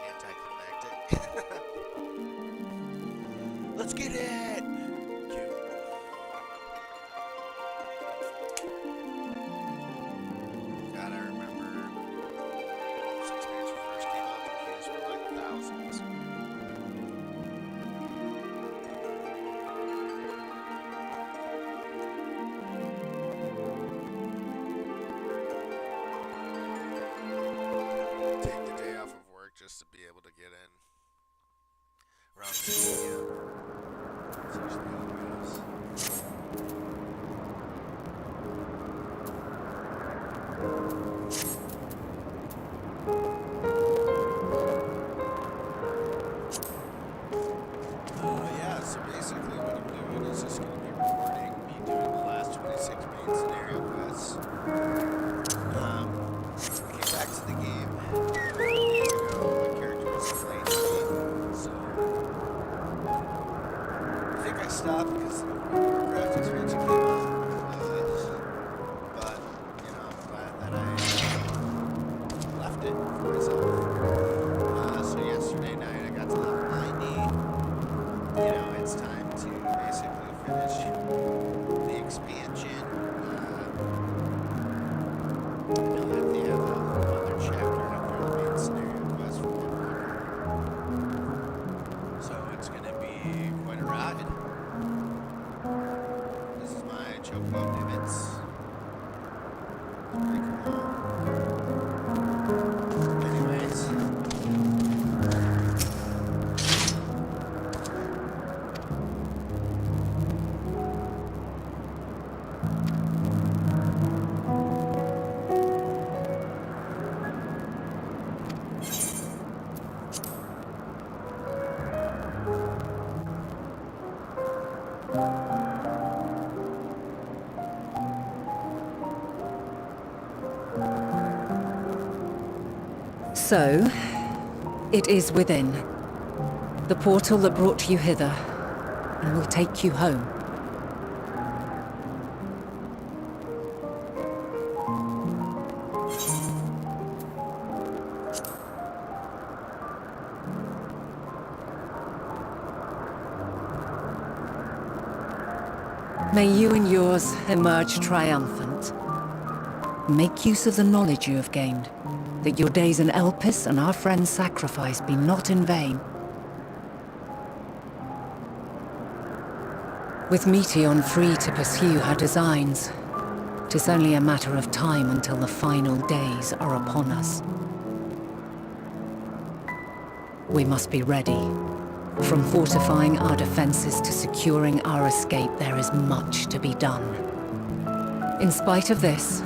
Anticlimactic. Let's get it! God, I remember this experience when it first came out, the queues were like thousands. Take the day off of work just to be able to get in around 2 p.m. That's usually how it goes. Yeah, so basically what I'm doing is just going to be recording me doing the last 26 main scenario quests. I came back to the game a couple days ago. My character was playing me, so I think I stopped because the graphics expansion came out. But, you know, I'm glad that I left it for myself. So yesterday night I got to level 90. You know, it's time to basically finish the expansion. I know that they have another chapter after the main scenario quest for EndWalker. So it's going to be quite a ride. This is my Choco Nimitz. It's pretty cool. Anyways. So, it is within. The portal that brought you hither, and will take you home. May you and yours emerge triumphant. Make use of the knowledge you have gained, that your days in Elpis and our friend's sacrifice be not in vain. With Meteion free to pursue her designs, 'tis only a matter of time until the final days are upon us. We must be ready. From fortifying our defenses to securing our escape, there is much to be done. In spite of this,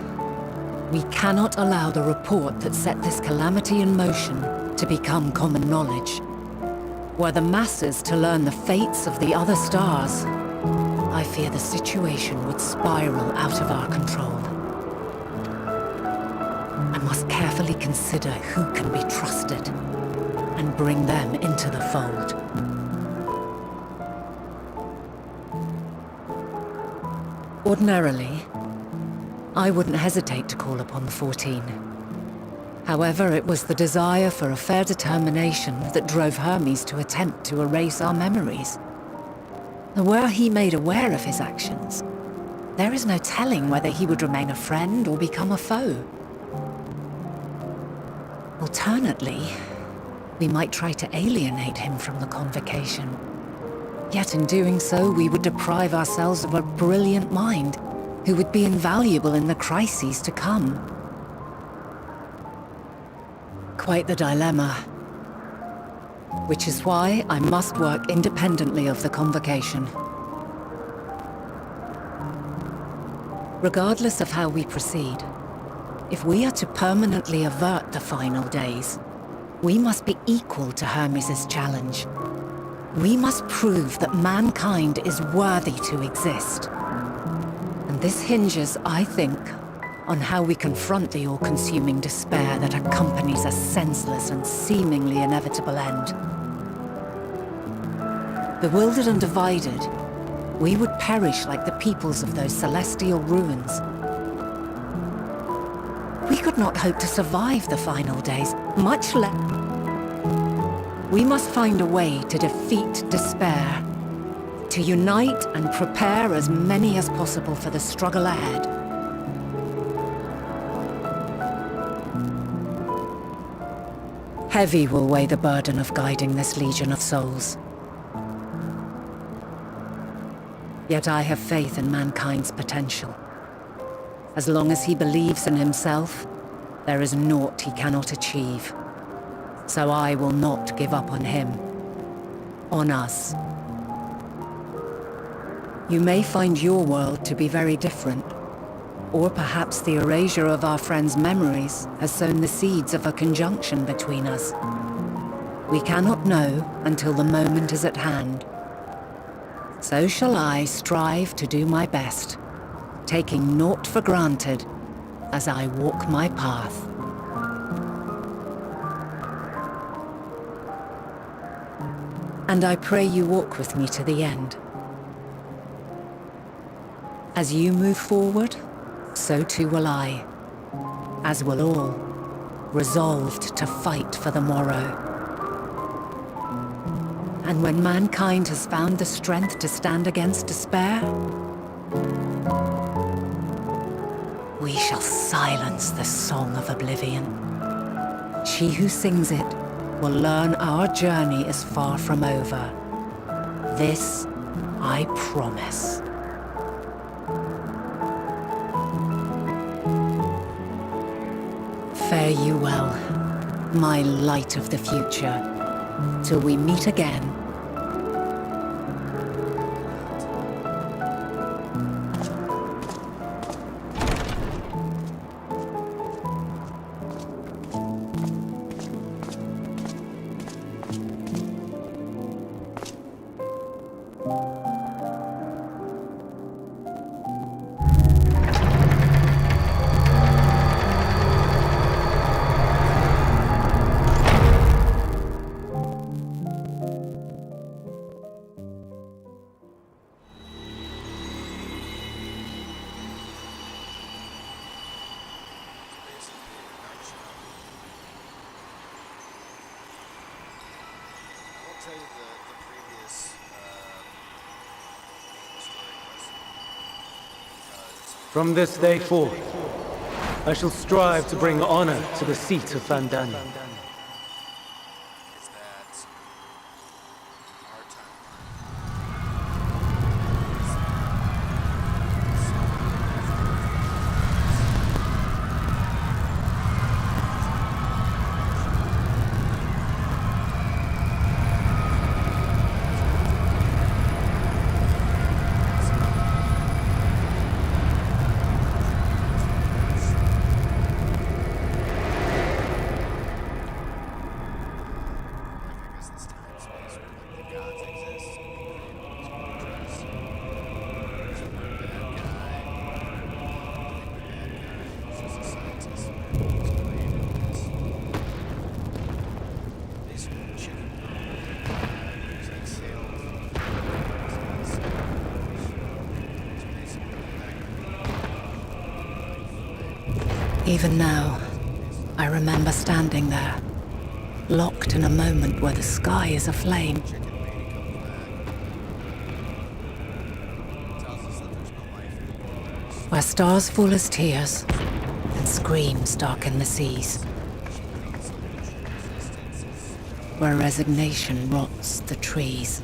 we cannot allow the report that set this calamity in motion to become common knowledge. Were the masses to learn the fates of the other stars, I fear the situation would spiral out of our control. I must carefully consider who can be trusted and bring them into the fold. Ordinarily, I wouldn't hesitate to call upon the 14. However, it was the desire for a fair determination that drove Hermes to attempt to erase our memories. Were he made aware of his actions, there is no telling whether he would remain a friend or become a foe. Alternately, we might try to alienate him from the convocation. Yet in doing so, we would deprive ourselves of a brilliant mind who would be invaluable in the crises to come. Quite the dilemma. Which is why I must work independently of the convocation. Regardless of how we proceed, if we are to permanently avert the final days, we must be equal to Hermes' challenge. We must prove that mankind is worthy to exist. And this hinges, I think, on how we confront the all-consuming despair that accompanies a senseless and seemingly inevitable end. Bewildered and divided, we would perish like the peoples of those celestial ruins. could not hope to survive the final days, much less... We must find a way to defeat despair, to unite and prepare as many as possible for the struggle ahead. Heavy will weigh the burden of guiding this legion of souls. Yet I have faith in mankind's potential. As long as he believes in himself, there is naught he cannot achieve. So I will not give up on him, on us. You may find your world to be very different, or perhaps the erasure of our friends' memories has sown the seeds of a conjunction between us. We cannot know until the moment is at hand. So shall I strive to do my best, taking naught for granted as I walk my path. And I pray you walk with me to the end. As you move forward, so too will I, as will all, resolved to fight for the morrow. And when mankind has found the strength to stand against despair, we shall silence the song of oblivion. She who sings it will learn our journey is far from over. This I promise. Fare you well, my light of the future, till we meet again. Tell you the previous story was From this day forth, I shall strive to bring honor to the seat of Vandana. is that our Even now, I remember standing there, locked in a moment where the sky is aflame. Where stars fall as tears, and screams darken the seas. Where resignation rots the trees.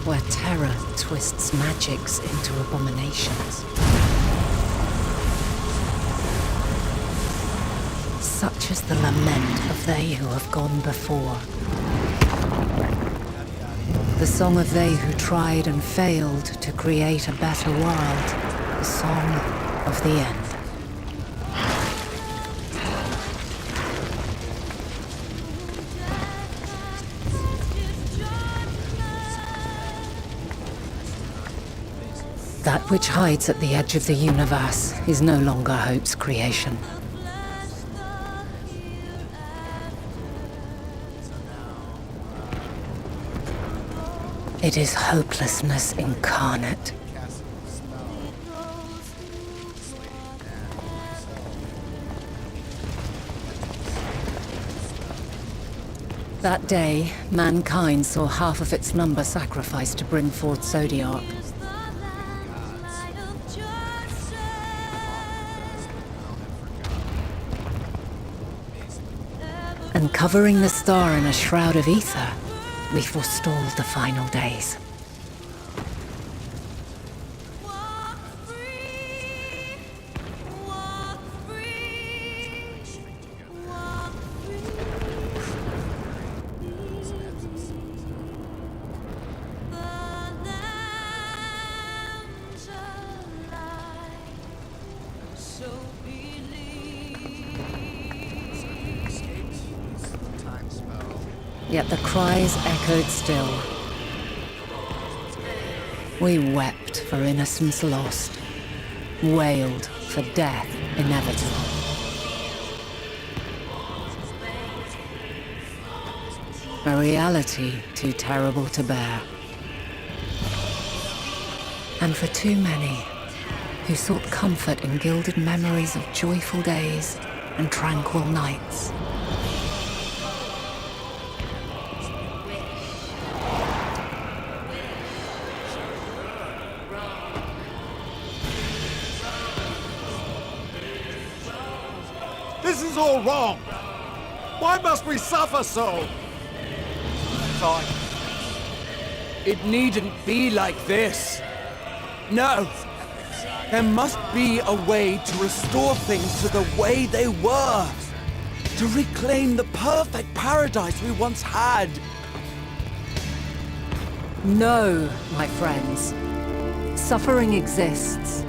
Where terror twists magics into abominations. Such is the lament of they who have gone before. The song of they who tried and failed to create a better world. The song of the end. That which hides at the edge of the universe is no longer hope's creation. It is hopelessness incarnate. Casting a spell. Slating that. That day, mankind saw half of its number sacrificed to bring forth Zodiac. And covering the star in a shroud of ether, we forestalled the final days. Yet the cries echoed still. We wept for innocence lost, wailed for death inevitable. A reality too terrible to bear. And for too many who sought comfort in gilded memories of joyful days and tranquil nights. This is all wrong! Why must we suffer so? Fine. It needn't be like this. No. There must be a way to restore things to the way they were. To reclaim the perfect paradise we once had. No, my friends. Suffering exists,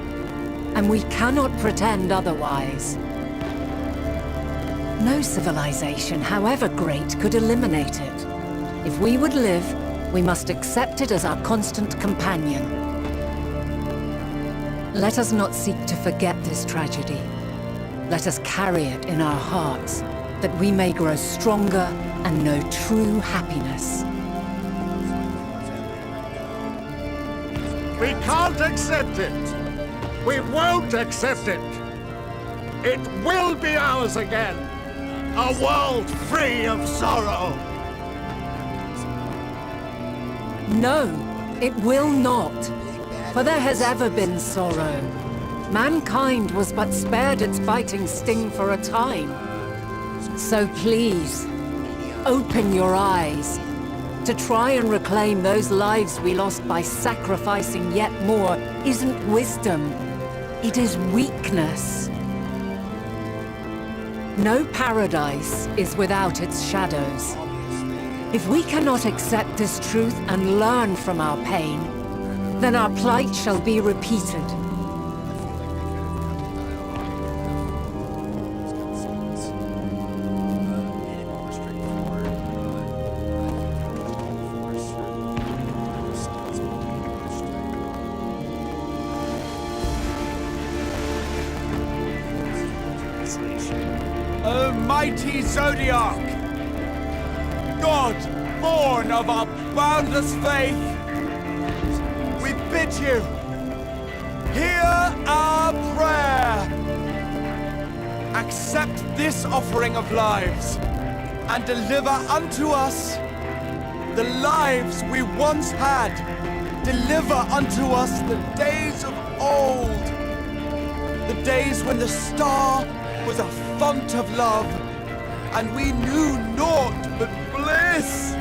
and we cannot pretend otherwise. No civilization, however great, could eliminate it. If we would live, we must accept it as our constant companion. Let us not seek to forget this tragedy. Let us carry it in our hearts, that we may grow stronger and know true happiness. We can't accept it! We won't accept it! It will be ours again! A world free of sorrow! No, it will not. For there has ever been sorrow. Mankind was but spared its biting sting for a time. So please, open your eyes. To try and reclaim those lives we lost by sacrificing yet more isn't wisdom. It is weakness. No paradise is without its shadows. If we cannot accept this truth and learn from our pain, then our plight shall be repeated. O mighty Zodiac! God, born of our boundless faith, we bid you, hear our prayer. Accept this offering of lives, and deliver unto us the lives we once had. Deliver unto us the days of old, the days when the star was a font of love, and we knew naught but bliss.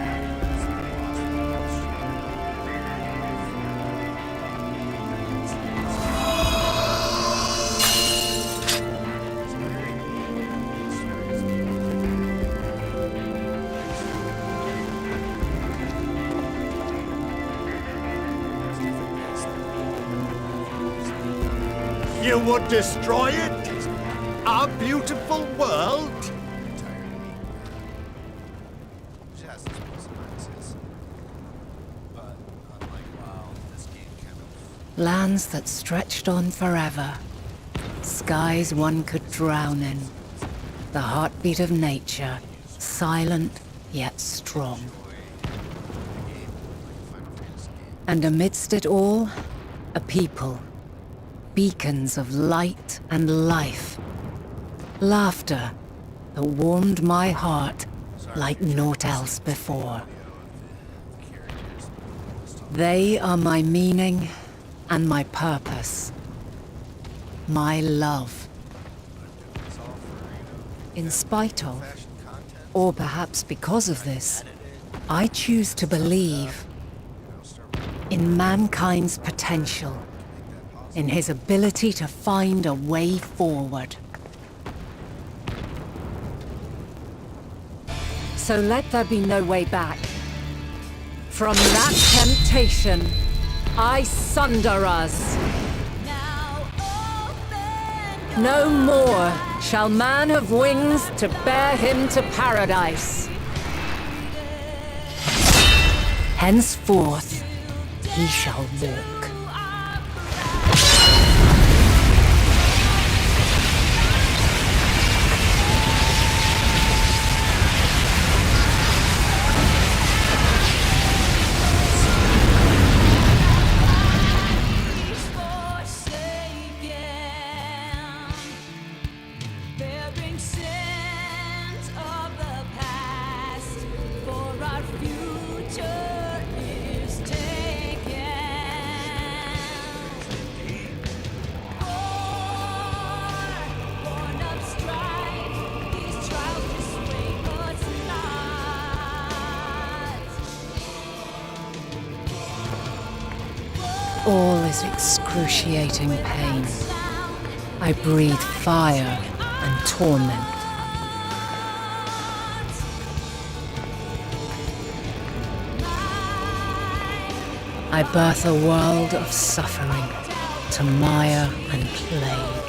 You would destroy it? Our beautiful world? Just as consequences. But unlike WoW, this game kind of Lands that stretched on forever. Skies one could drown in. The heartbeat of nature, silent yet strong. enjoy a game like Final Fantasy And amidst it all, a people. Beacons of light and life. Laughter that warmed my heart like naught else before. They are my meaning and my purpose. My love. In spite of, or perhaps because of this, I choose to believe in mankind's potential, in his ability to find a way forward. So let there be no way back. From that temptation, I sunder us. No more shall man have wings to bear him to paradise. Henceforth, he shall walk. All is excruciating pain. I breathe fire and torment. I birth a world of suffering to mire and plague.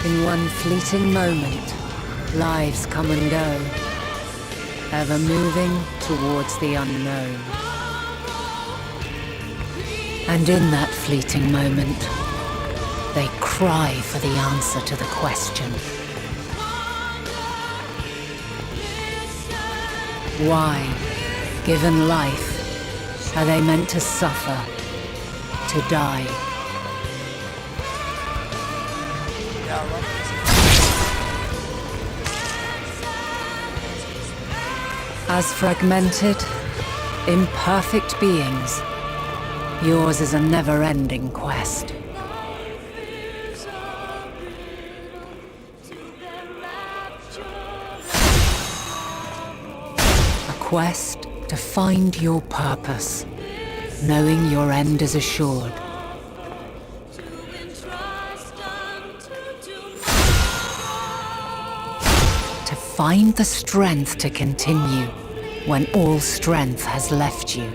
In one fleeting moment, lives come and go, ever moving towards the unknown. And in that fleeting moment, they cry for the answer to the question. Why, given life, are they meant to suffer, to die? As fragmented, imperfect beings, yours is a never-ending quest. A quest to find your purpose, knowing your end is assured. Find the strength to continue when all strength has left you.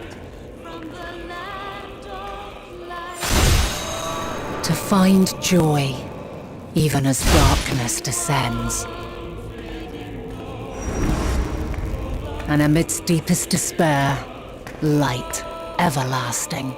To find joy even as darkness descends. And amidst deepest despair, light everlasting.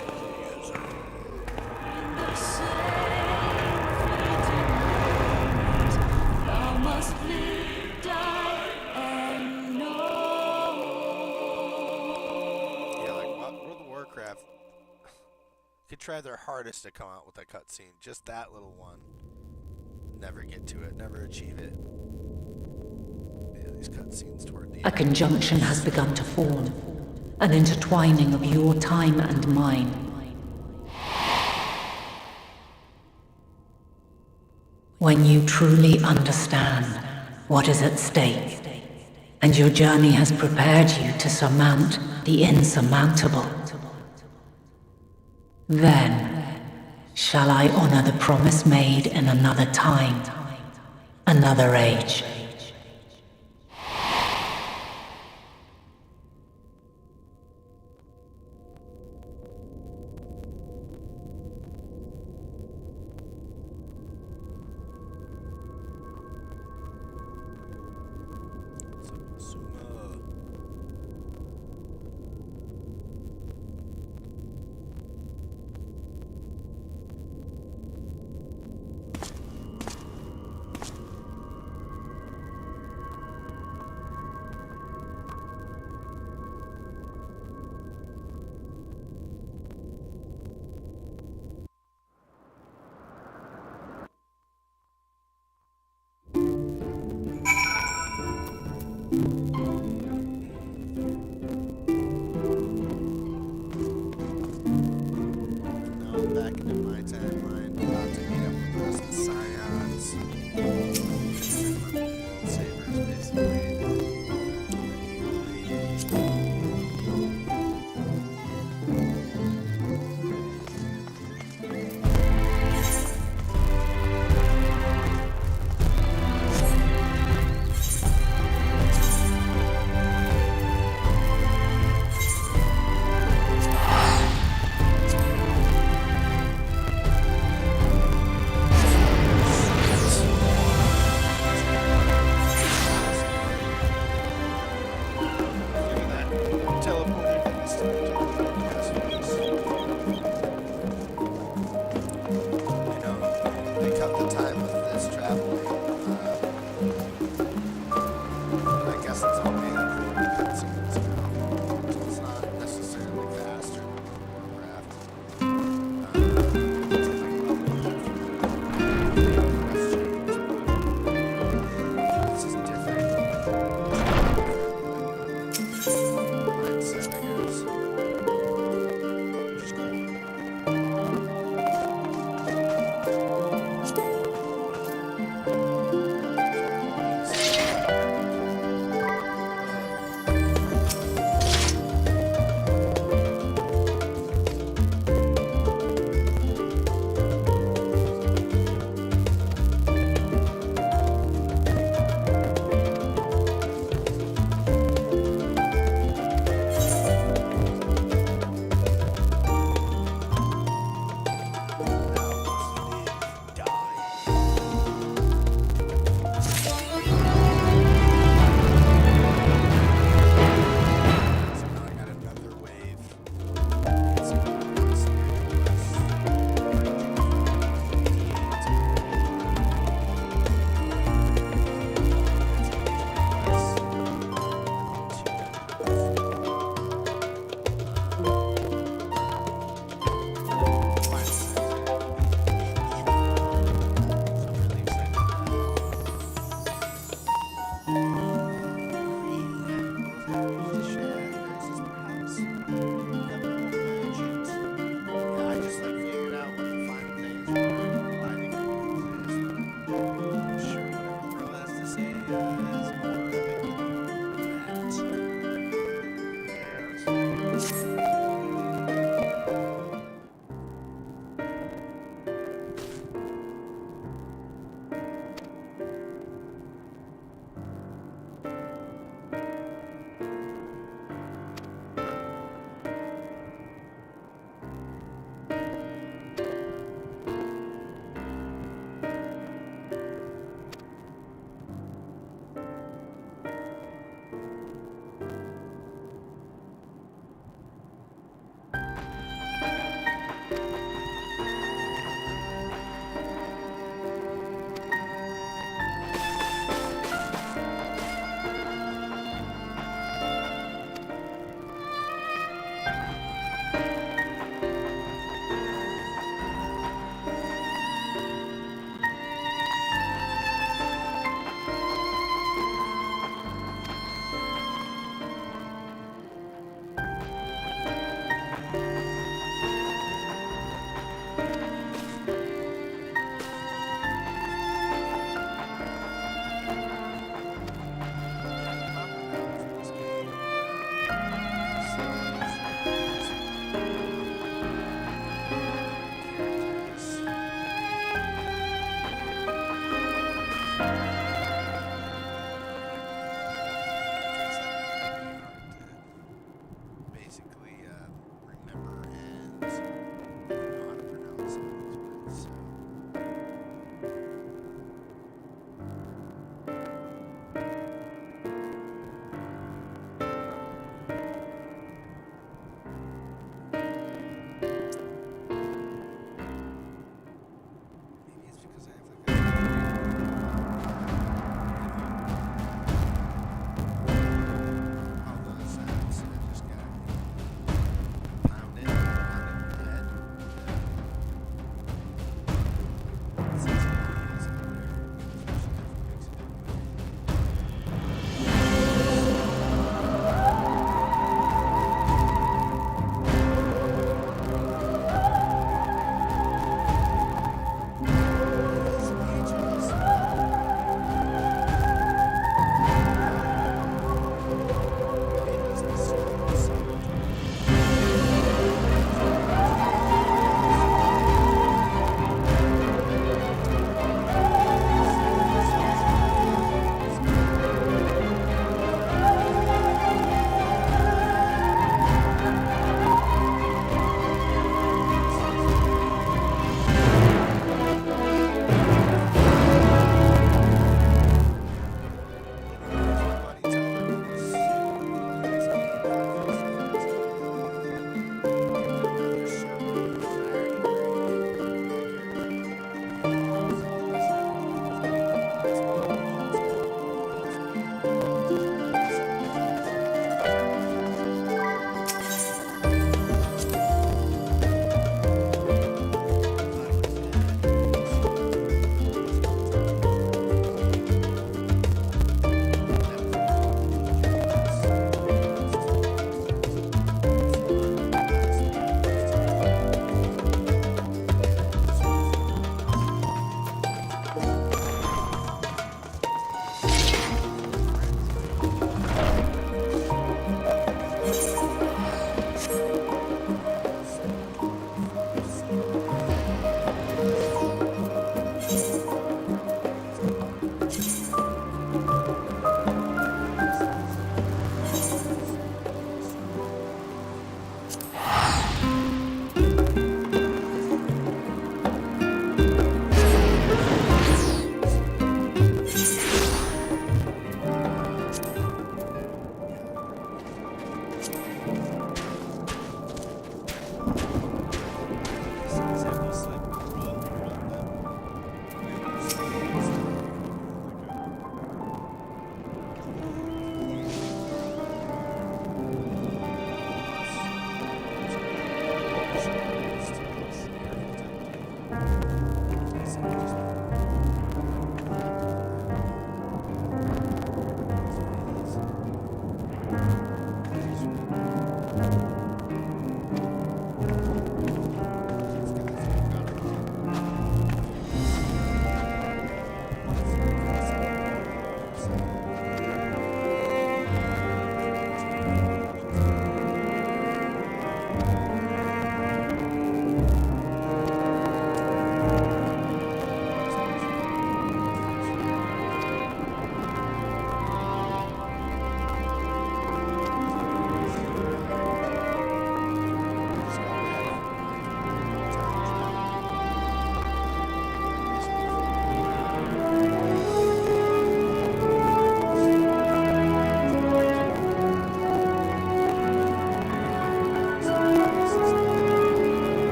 Could try their hardest to come out with a cutscene. Just that little one. Never get to it. Never achieve it. Yeah, these cutscenes toward the end. A conjunction has begun to form. An intertwining of your time and mine. When you truly understand what is at stake, and your journey has prepared you to surmount the insurmountable, then shall I honor the promise made in another time, another age. back into my timeline, about to meet up with the rest of the Scions. World Savers, basically.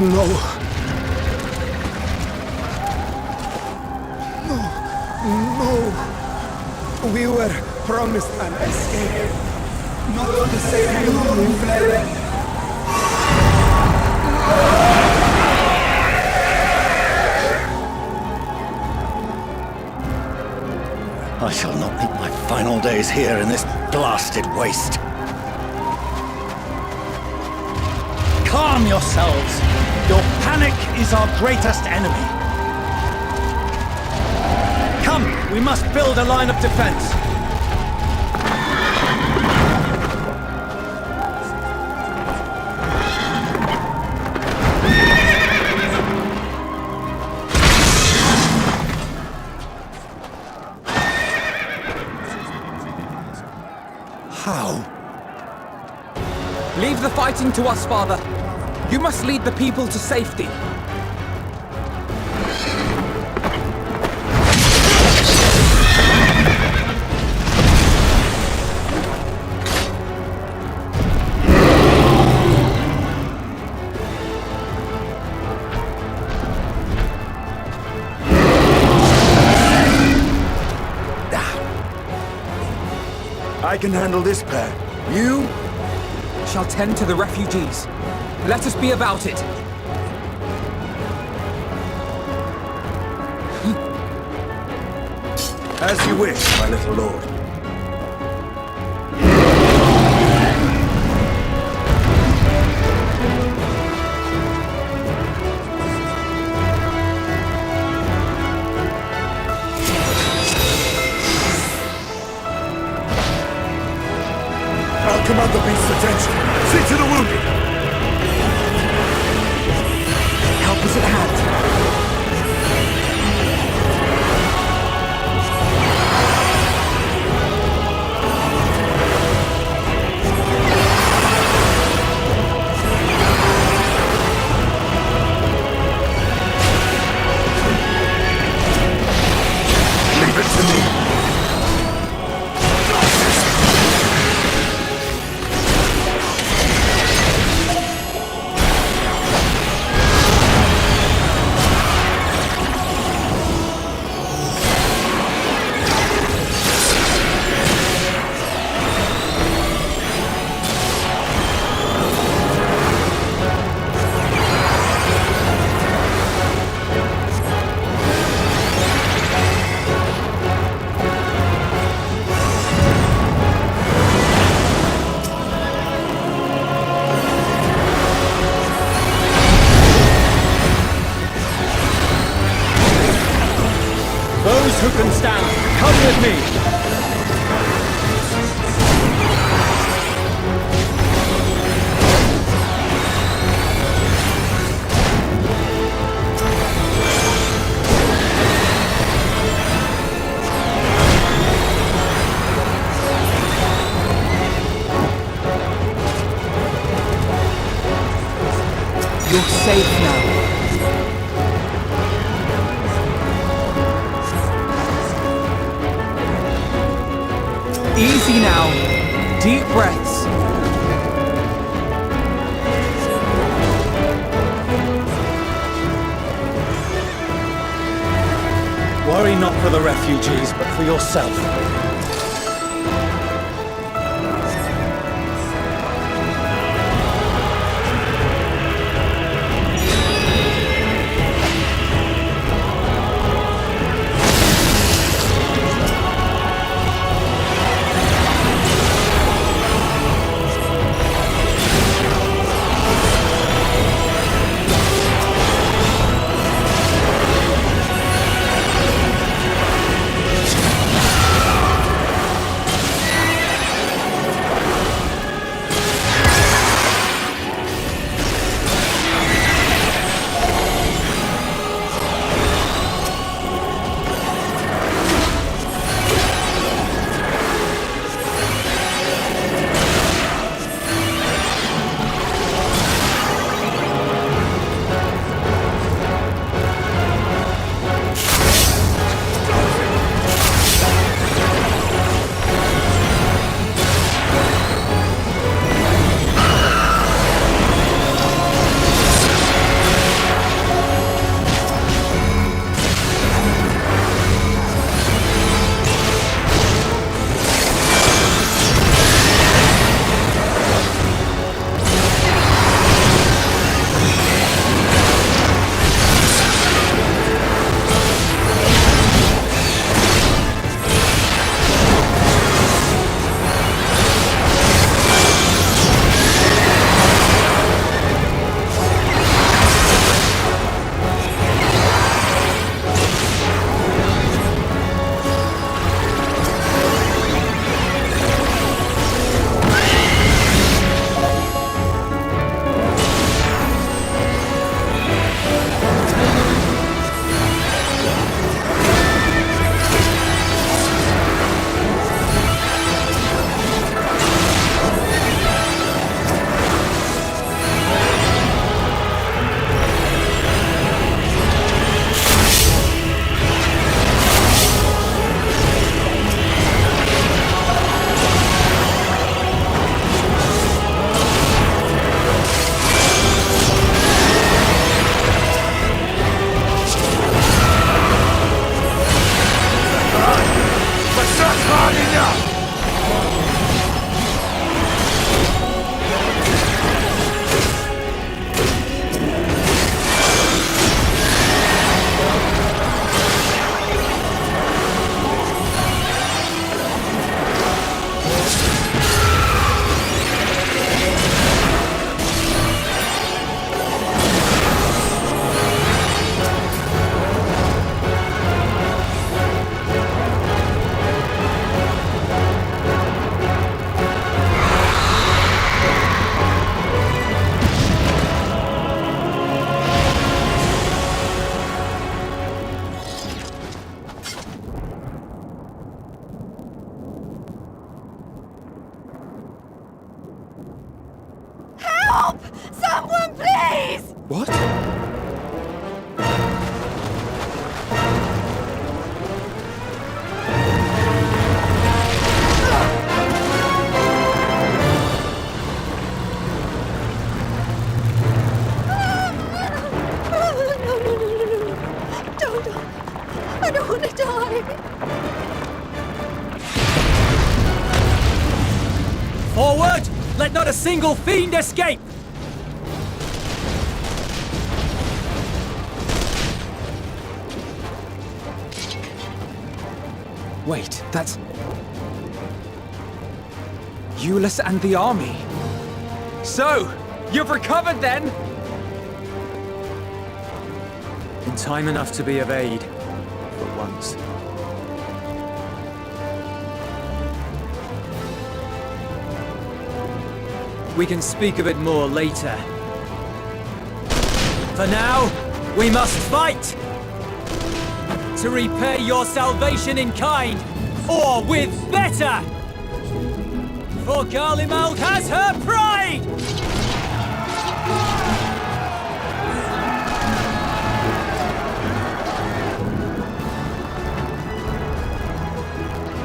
No. No. We were promised an escape. Not to save you, we fled. I shall not meet my final days here in this blasted waste. Calm yourselves! Your panic is our greatest enemy. Come, we must build a line of defense. How? Leave the fighting to us, Father. You must lead the people to safety. I can handle this pair. You? Shall tend to the refugees. Let us be about it. As you wish, my little lord. I'll command the beast's attention. See to the wounded. Help is at hand. Leave it to me. Those who can stand, come with me! You're safe now. Easy now. Deep breaths. Worry not for the refugees, but for yourself. Forward! Let not a single fiend escape! Wait, that's... Euless and the army. So, you've recovered then? In time enough to be of aid, for once. We can speak of it more later. For now, we must fight! To repay your salvation in kind, or with better! For Garlemald has her pride!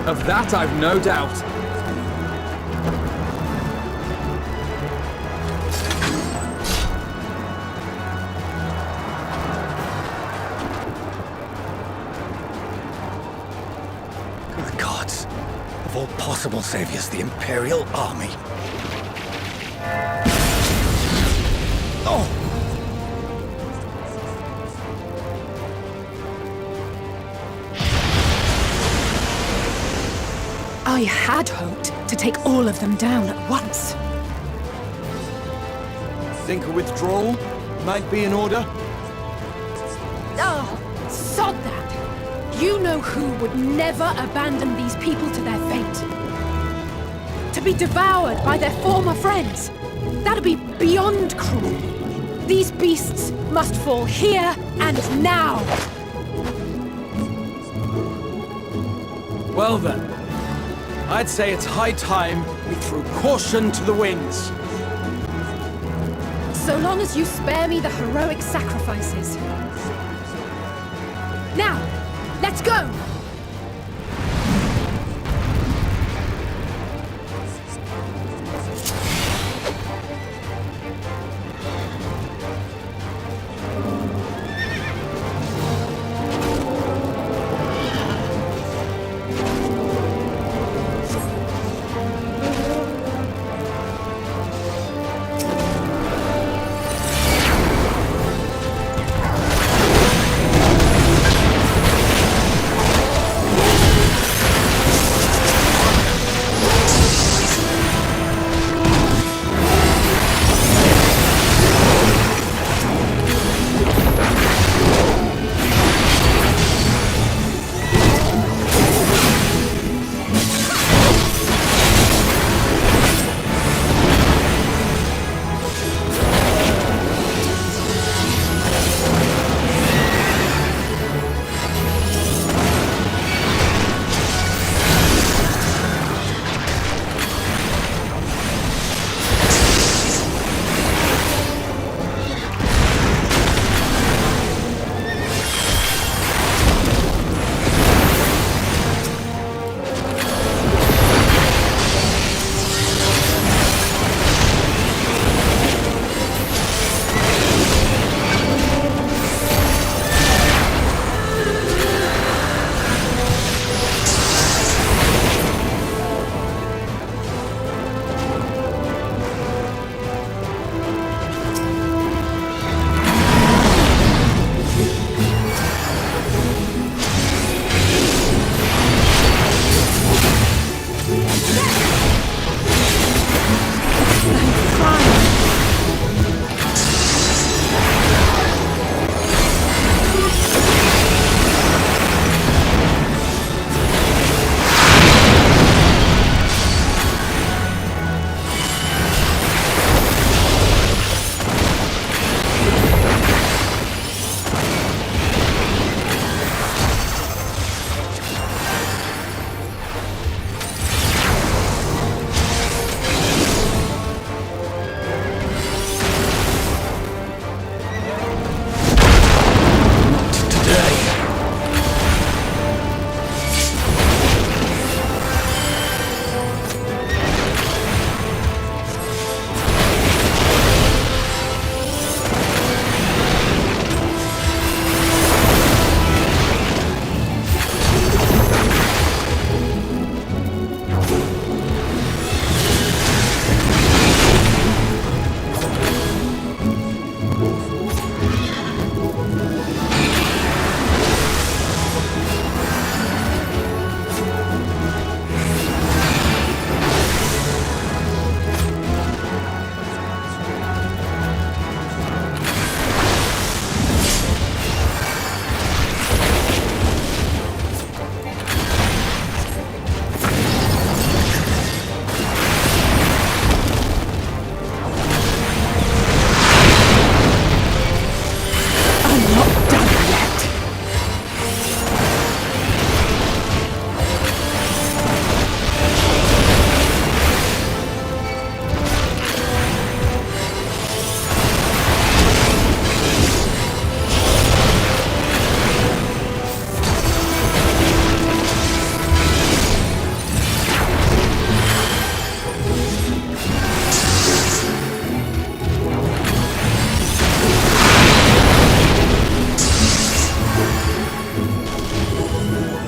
Of that I've no doubt. Good gods. Of all possible saviors, the Imperial Army. Oh! I had hoped to take all of them down at once. Think a withdrawal might be in order? Oh, sod that! You know who would never abandon these people to their fate. To be devoured by their former friends. That'd be beyond cruel. These beasts must fall here and now. Well then, I'd say it's high time we threw caution to the winds. So long as you spare me the heroic sacrifices. Now, let's go!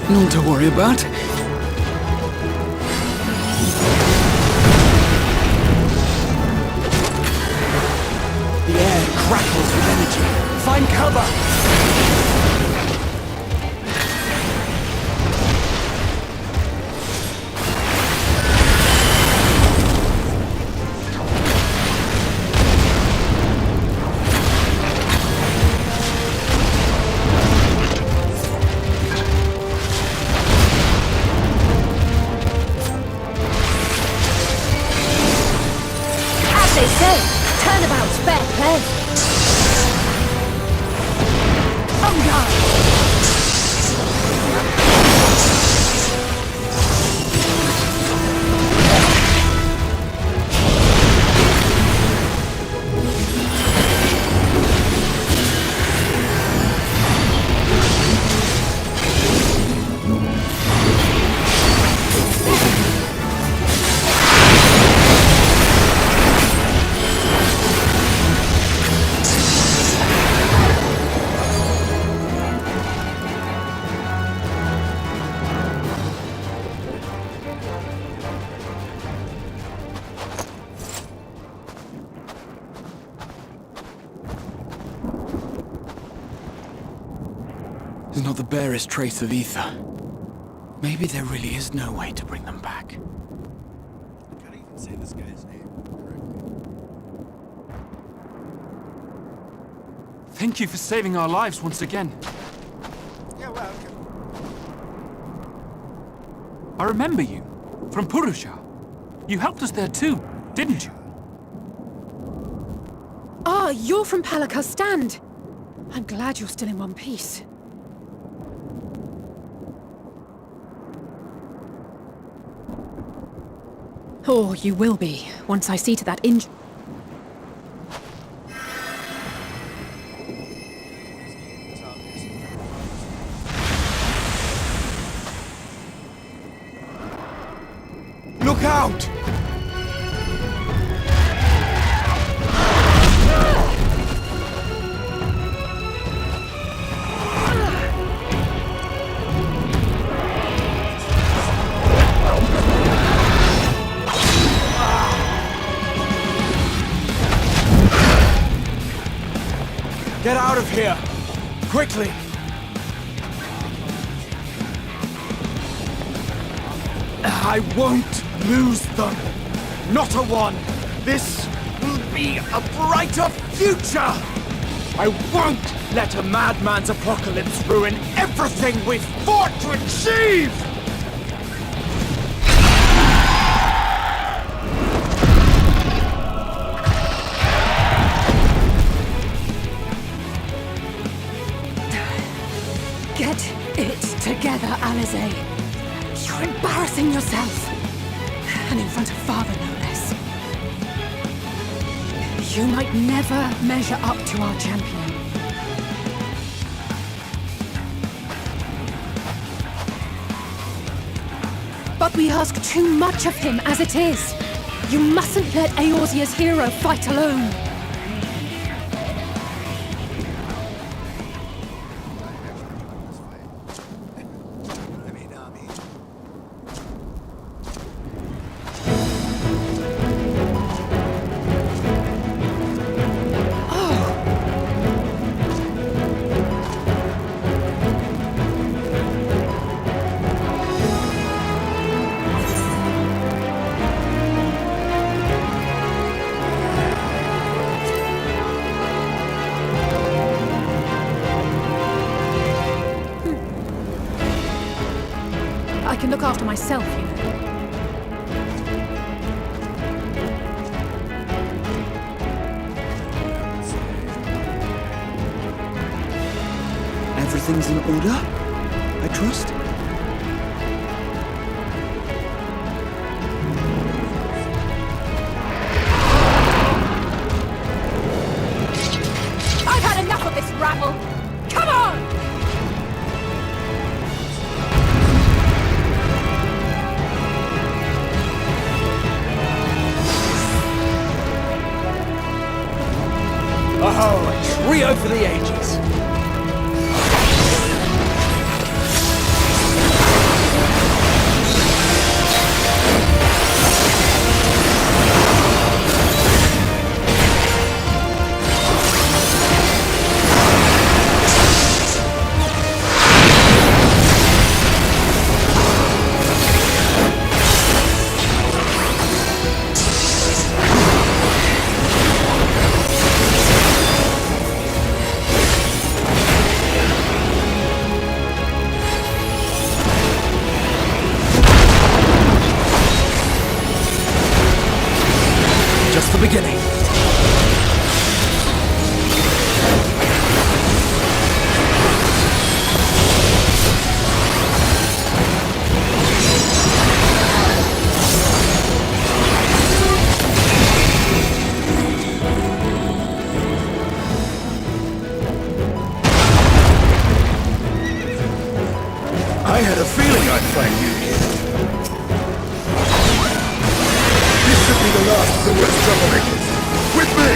None to worry about. The air crackles with energy. Find cover! As they say, turnabout's fair play. On guard! There's not the barest trace of ether. Maybe there really is no way to bring them back. I can't even say this guy's name correctly. Thank you for saving our lives once again. Yeah, well, okay. I remember you from Purusha. You helped us there too, didn't you? Ah, you're from Palaka's stand. I'm glad you're still in one piece. Oh, you will be, once I see to that injury. It's obvious. Look out! Get out of here! Quickly! I won't lose them! Not a one! This will be a brighter future! I won't let a madman's apocalypse ruin everything we've fought to achieve! Get it together, Alizé. You're embarrassing yourself. And in front of Father, no less. You might never measure up to our champion. But we ask too much of him as it is. You mustn't let Eorzea's hero fight alone. I mean, I can look after myself, you know. Everything's in order, I trust? I've had enough of this rabble! Come on! Oh, a trio for the ages! beginning. I had a feeling I'd find you here. This should be the last of the worst troublemakers. With me!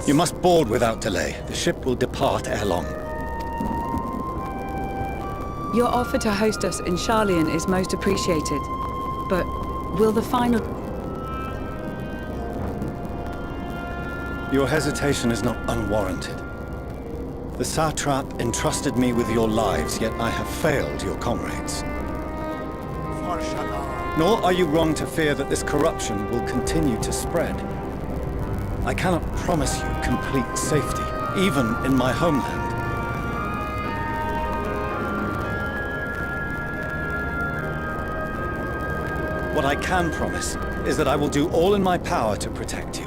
You must board without delay. The ship will depart ere long. Your offer to host us in Charlian is most appreciated. But will the final... Your hesitation is not unwarranted. The satrap entrusted me with your lives, yet I have failed your comrades. Nor are you wrong to fear that this corruption will continue to spread. I cannot promise you complete safety, even in my homeland. What I can promise is that I will do all in my power to protect you.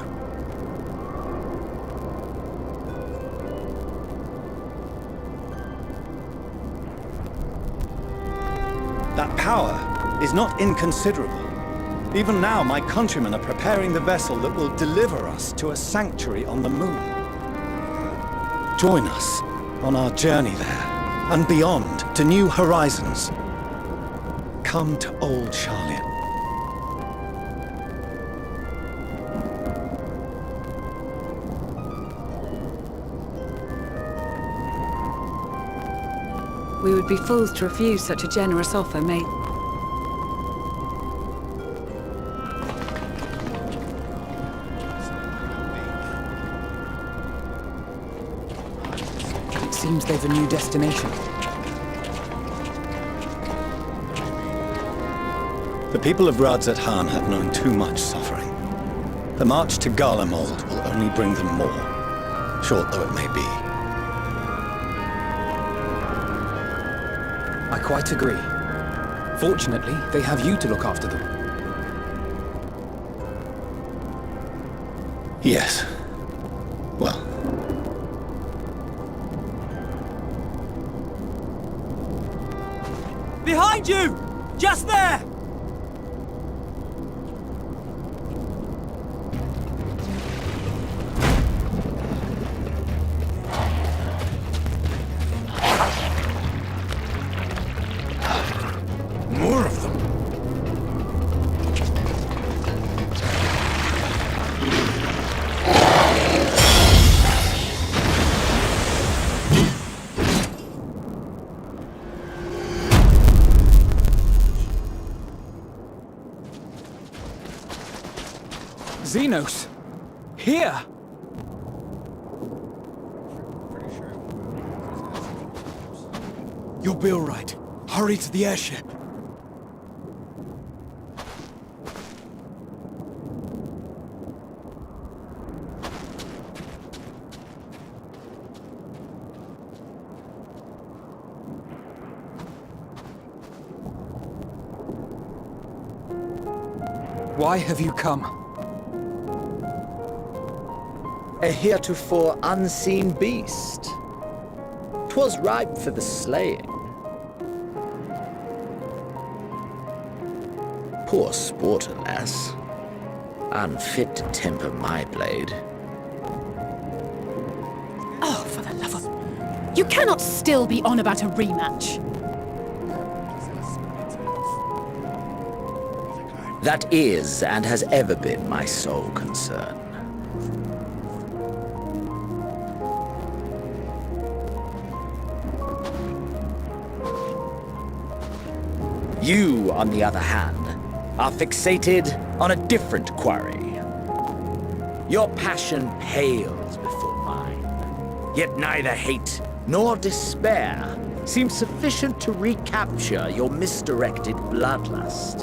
That power is not inconsiderable. Even now, my countrymen are preparing the vessel that will deliver us to a sanctuary on the moon. Join us on our journey there, and beyond, to new horizons. Come to old Charlian. We would be fools to refuse such a generous offer made. It seems they've a new destination. The people of Radzat-Han have known too much suffering. The march to Garlemald will only bring them more, short though it may be. I quite agree. Fortunately, they have you to look after them. Yes. Well. Behind you! Just there! More of them. Xenos! Here! Pretty sure You'll be all right. Hurry to the airship. Why have you come? A heretofore unseen beast. 'Twas ripe for the slaying. Poor sport, alas. Unfit to temper my blade. Oh, for the love of... You cannot still be on about a rematch. That is and has ever been my sole concern. You, on the other hand, are fixated on a different quarry. Your passion pales before mine, yet neither hate nor despair seems sufficient to recapture your misdirected bloodlust.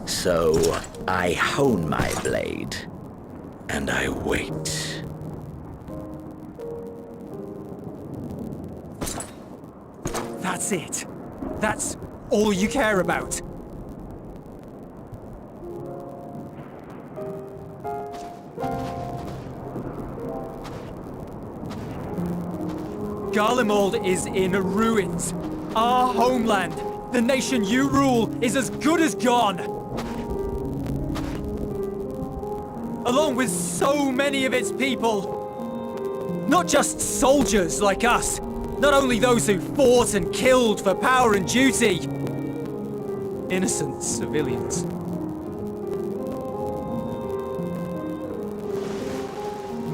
So, I hone my blade, and I wait. That's it. That's all you care about. Garlemald is in ruins. Our homeland, the nation you rule, is as good as gone. Along with so many of its people. Not just soldiers like us. Not only those who fought and killed for power and duty. Innocent civilians.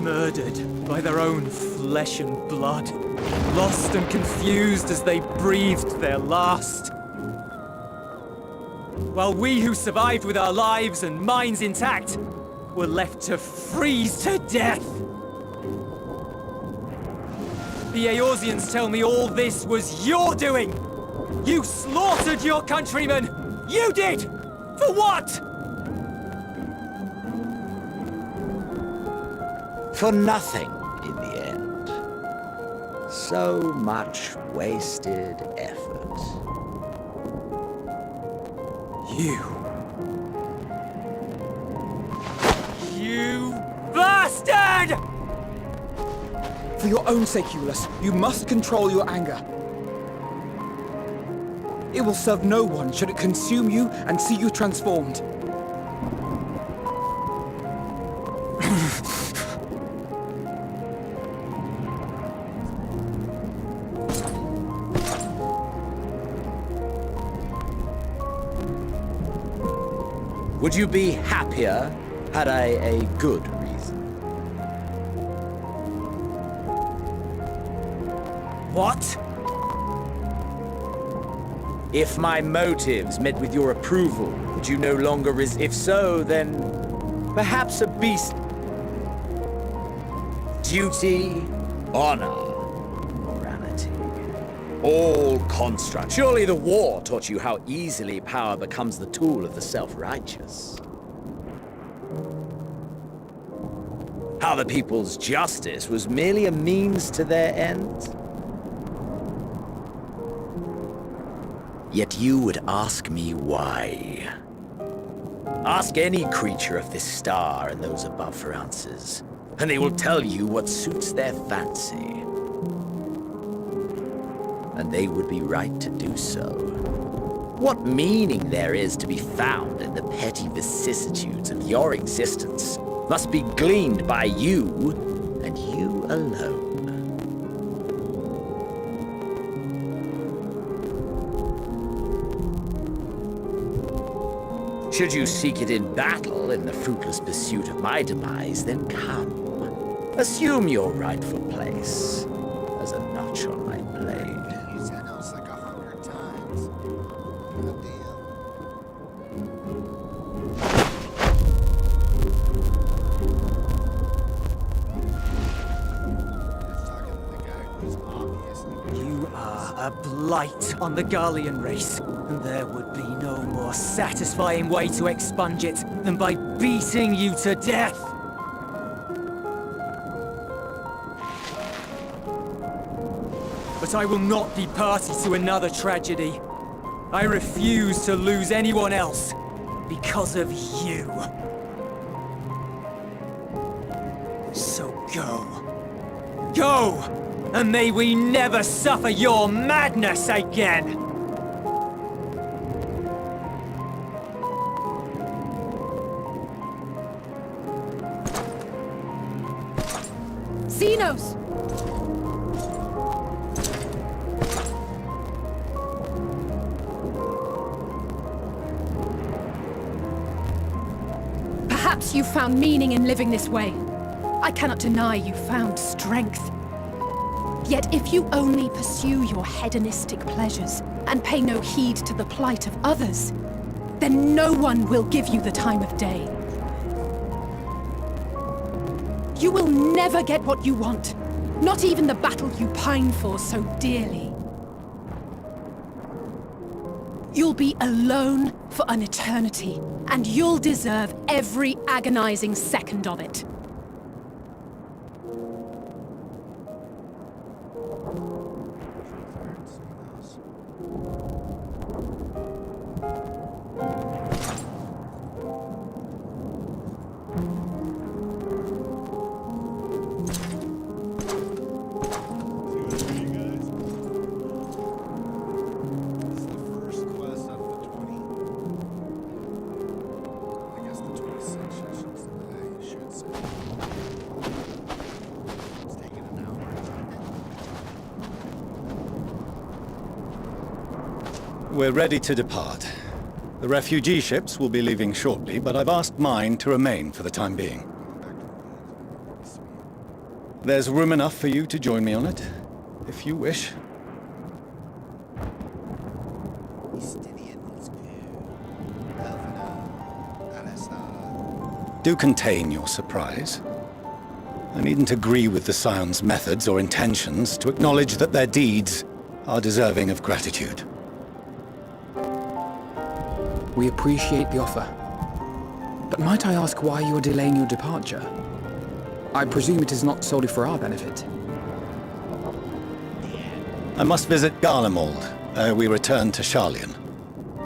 Murdered by their own flesh and blood. Lost and confused as they breathed their last. While we who survived with our lives and minds intact were left to freeze to death. The Eorzeans tell me all this was your doing! You slaughtered your countrymen! You did! For what? For nothing, in the end. So much wasted effort. You bastard! For your own sake, Eulus, you must control your anger. It will serve no one should it consume you and see you transformed. Would you be happier had I a good reason? What? If my motives met with your approval, would you no longer If so, then perhaps a beast. Duty, honor, morality. All construct. Surely the war taught you how easily power becomes the tool of the self-righteous. How the people's justice was merely a means to their ends. Yet you would ask me why. Ask any creature of this star and those above for answers, and they will tell you what suits their fancy. And they would be right to do so. What meaning there is to be found in the petty vicissitudes of your existence must be gleaned by you, and you alone. Should you seek it in battle in the fruitless pursuit of my demise, then come. Assume your rightful place as a notch on my blade. You said that was like 100 times. God damn. You are a blight on the Garlean race, and there would be no more satisfying way to expunge it than by beating you to death. But I will not be party to another tragedy. I refuse to lose anyone else because of you. So go. Go! And may we never suffer your madness again! Xenos! Perhaps you found meaning in living this way. I cannot deny you found strength. Yet if you only pursue your hedonistic pleasures and pay no heed to the plight of others, then no one will give you the time of day. You will never get what you want, not even the battle you pine for so dearly. You'll be alone for an eternity, and you'll deserve every agonizing second of it. We're ready to depart. The refugee ships will be leaving shortly, but I've asked mine to remain for the time being. There's room enough for you to join me on it, if you wish. Do contain your surprise. I needn't agree with the Scion's methods or intentions to acknowledge that their deeds are deserving of gratitude. We appreciate the offer. But might I ask why you are delaying your departure? I presume it is not solely for our benefit. I must visit Garlemald ere we return to Sharlayan.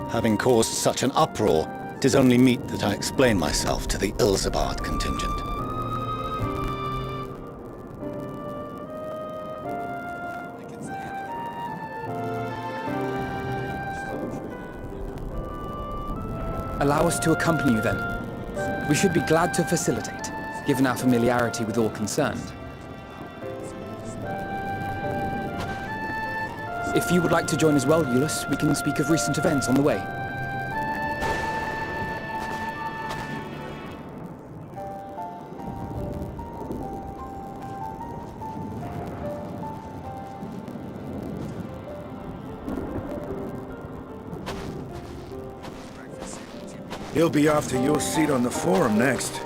Having caused such an uproar, it is only meet that I explain myself to the Ilzabard contingent. Allow us to accompany you then. We should be glad to facilitate, given our familiarity with all concerned. If you would like to join as well, Eulus, we can speak of recent events on the way. He'll be after your seat on the forum next.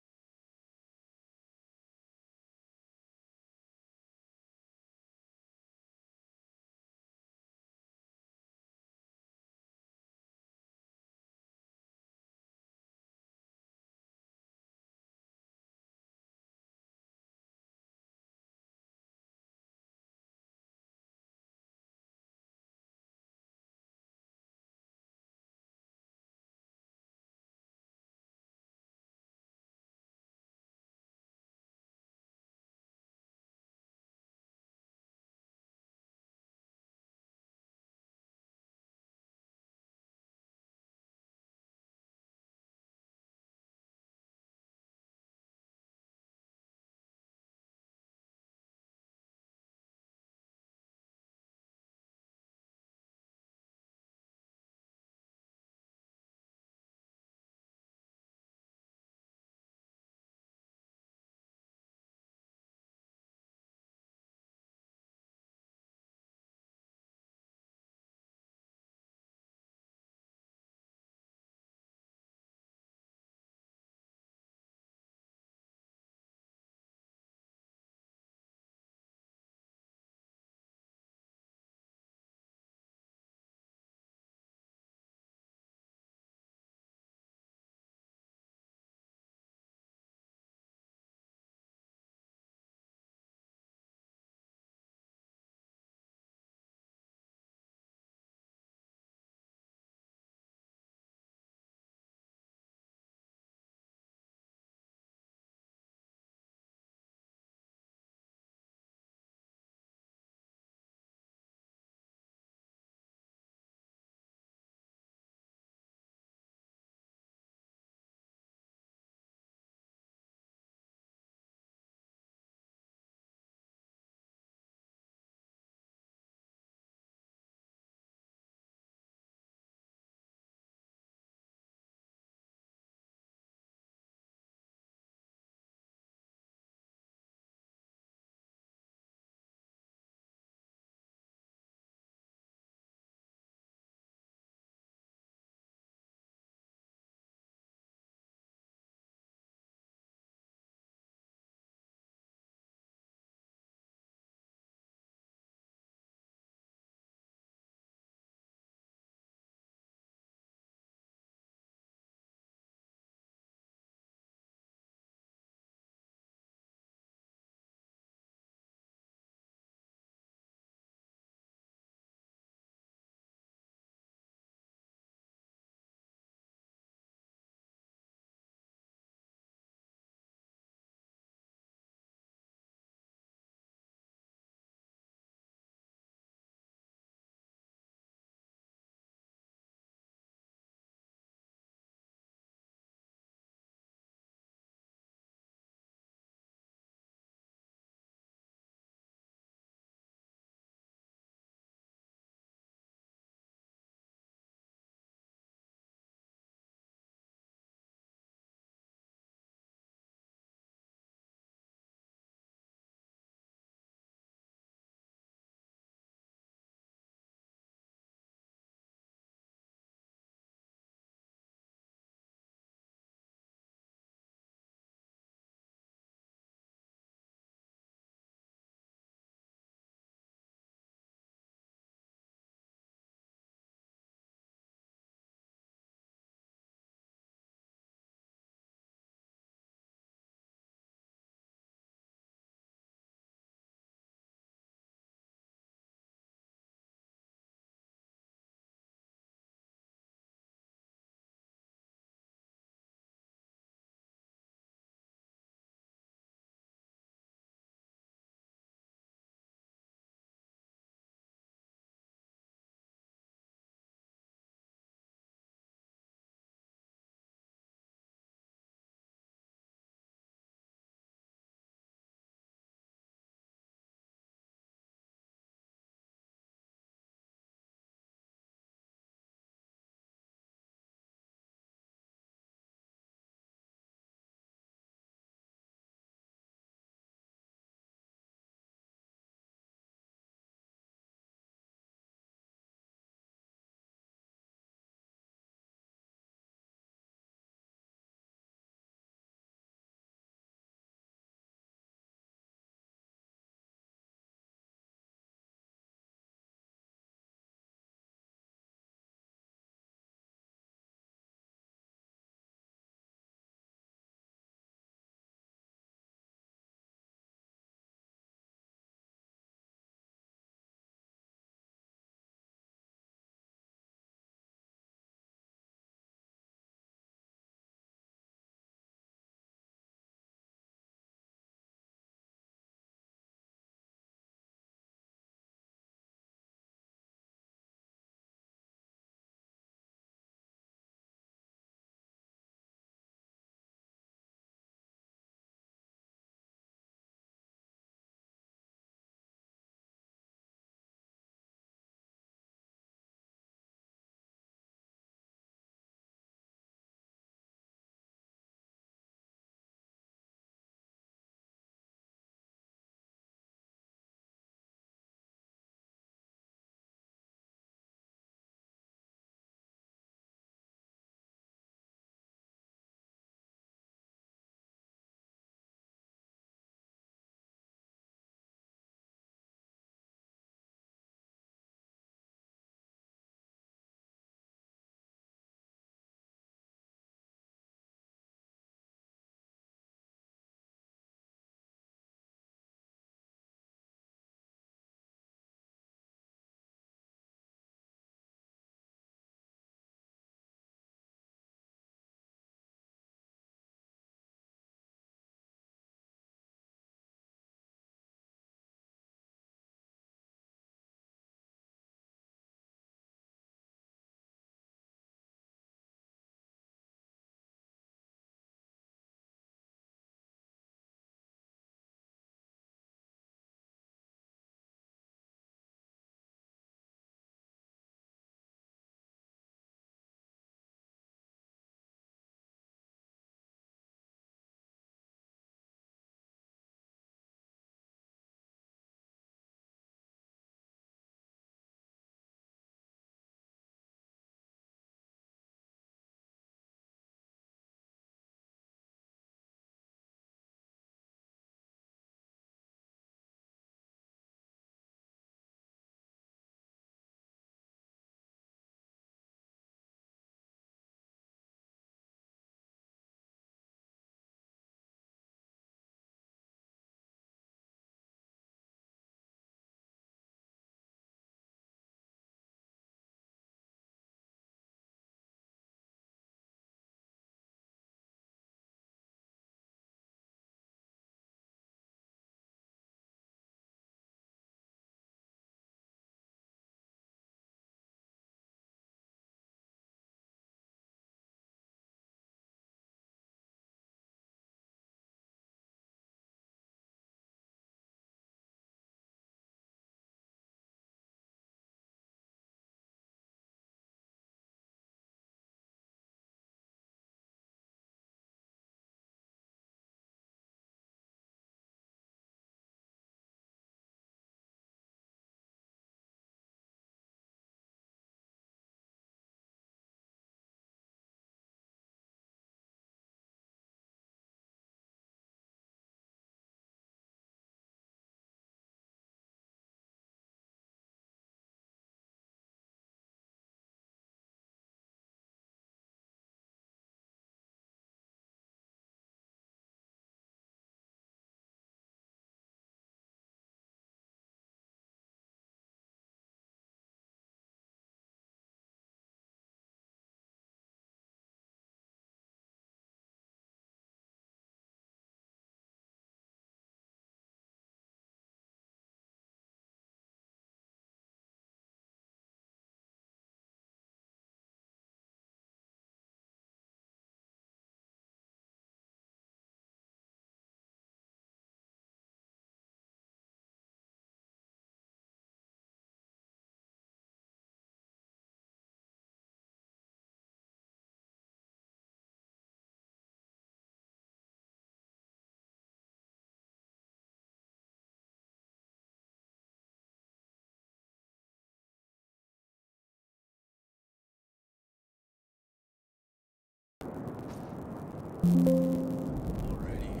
Alrighty.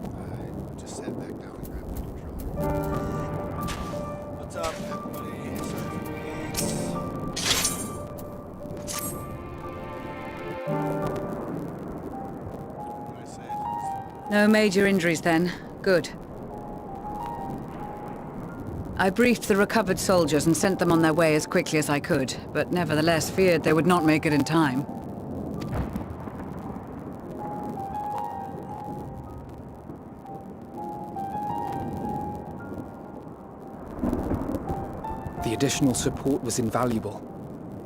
Alright, just sat back down and grabbed the controller. What's up, everybody? What do I say? No major injuries then. Good. I briefed the recovered soldiers and sent them on their way as quickly as I could, but nevertheless feared they would not make it in time. The additional support was invaluable.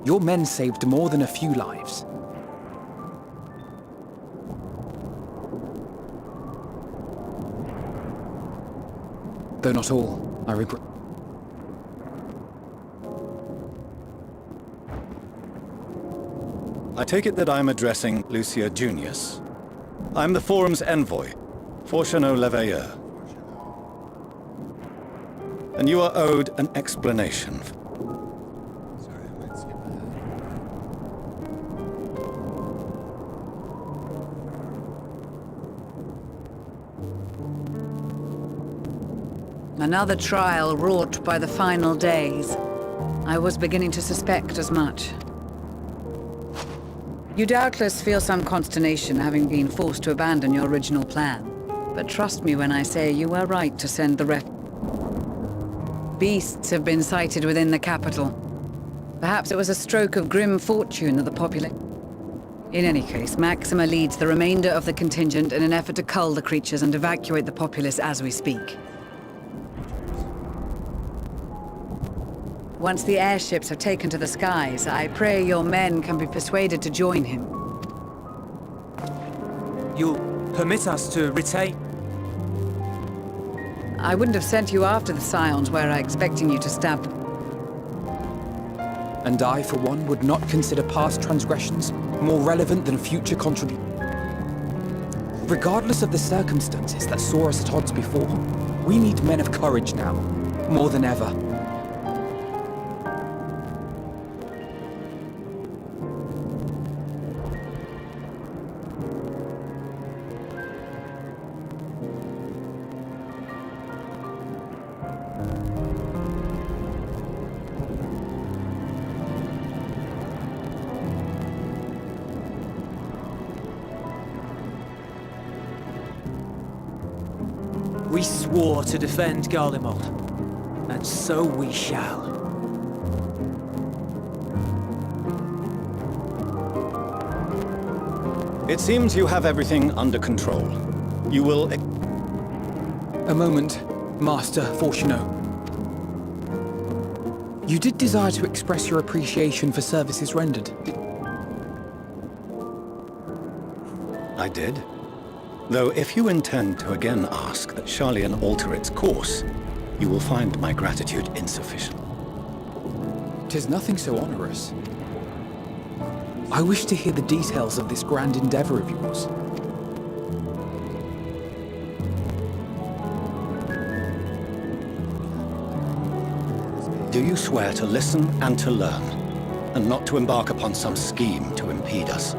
Your men saved more than a few lives. Though not all, I regret. I take it that I'm addressing Lucia Junius. I'm the Forum's envoy, Fortuneau Leveilleur. And you are owed an explanation. Sorry, I might skip ahead. Another trial wrought by the final days. I was beginning to suspect as much. You doubtless feel some consternation having been forced to abandon your original plan. But trust me when I say you were right to send the beasts have been sighted within the capital. Perhaps it was a stroke of grim fortune that the populace... In any case, Maxima leads the remainder of the contingent in an effort to cull the creatures and evacuate the populace as we speak. Once the airships have taken to the skies, I pray your men can be persuaded to join him. You'll permit us to retain? I wouldn't have sent you after the Scions were I expecting you to stab them. And I, for one, would not consider past transgressions more relevant than future contributions. Regardless of the circumstances that saw us at odds before, we need men of courage now, more than ever. We swore to defend Garlemald, and so we shall. It seems you have everything under control. You will... A moment, Master Fortuneau. You did desire to express your appreciation for services rendered. I did. Though if you intend to again ask that Charlian alter its course, you will find my gratitude insufficient. 'Tis nothing so onerous. I wish to hear the details of this grand endeavor of yours. Do you swear to listen and to learn, and not to embark upon some scheme to impede us?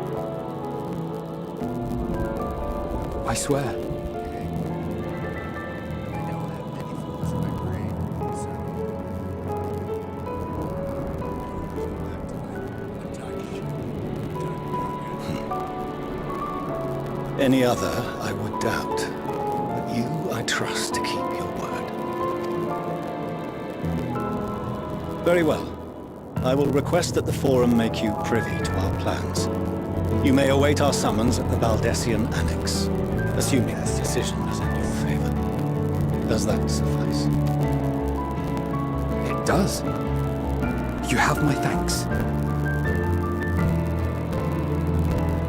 I swear. I don't have many flaws in my brain, so... Any other, I would doubt. But you, I trust to keep your word. Very well. I will request that the Forum make you privy to our plans. You may await our summons at the Valdesian Annex, assuming the decision is in your favor. Does that suffice? It does. You have my thanks.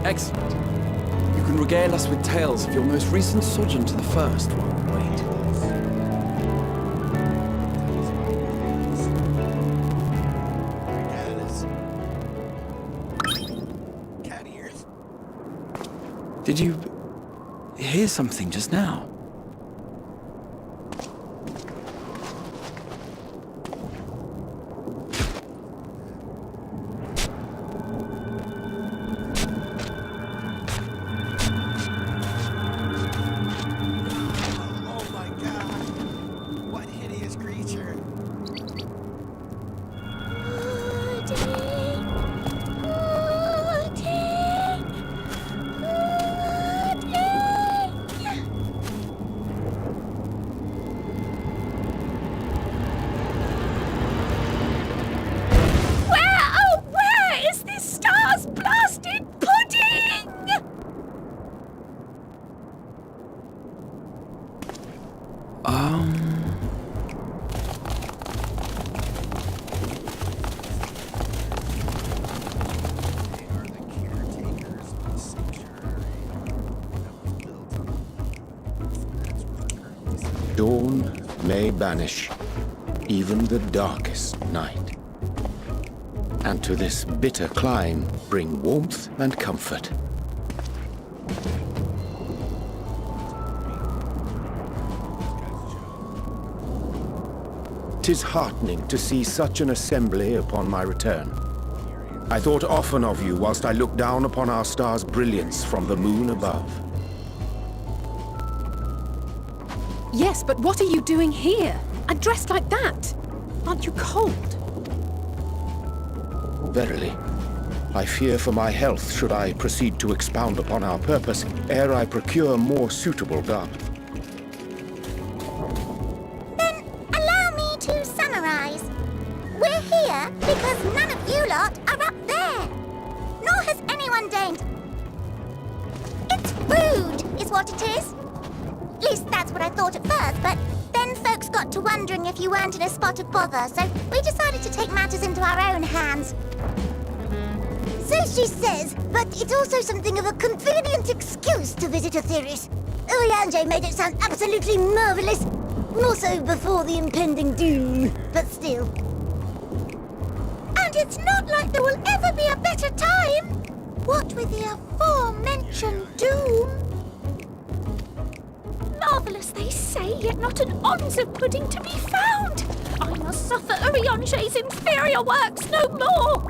Excellent. You can regale us with tales of your most recent sojourn to the First while we wait. Cat ears. Did you hear something just now? Dawn may banish even the darkest night, and to this bitter clime bring warmth and comfort. 'Tis heartening to see such an assembly upon my return. I thought often of you whilst I looked down upon our star's brilliance from the moon above. Yes, but what are you doing here? And dressed like that? Aren't you cold? Verily, I fear for my health should I proceed to expound upon our purpose ere I procure more suitable garb. Then allow me to summarize. We're here because none of you lot are up there. Nor has anyone deigned. It's rude, is what it is. At least that's what I thought at first, but then folks got to wondering if you weren't in a spot of bother, so we decided to take matters into our own hands. So she says, but it's also something of a convenient excuse to visit Etheris. Urianger made it sound absolutely marvelous. More so before the impending doom, but still. And it's not like there will ever be a better time. What with the aforementioned doom? Marvellous, they say, yet not an ounce of pudding to be found. I must suffer Urianger's inferior works no more.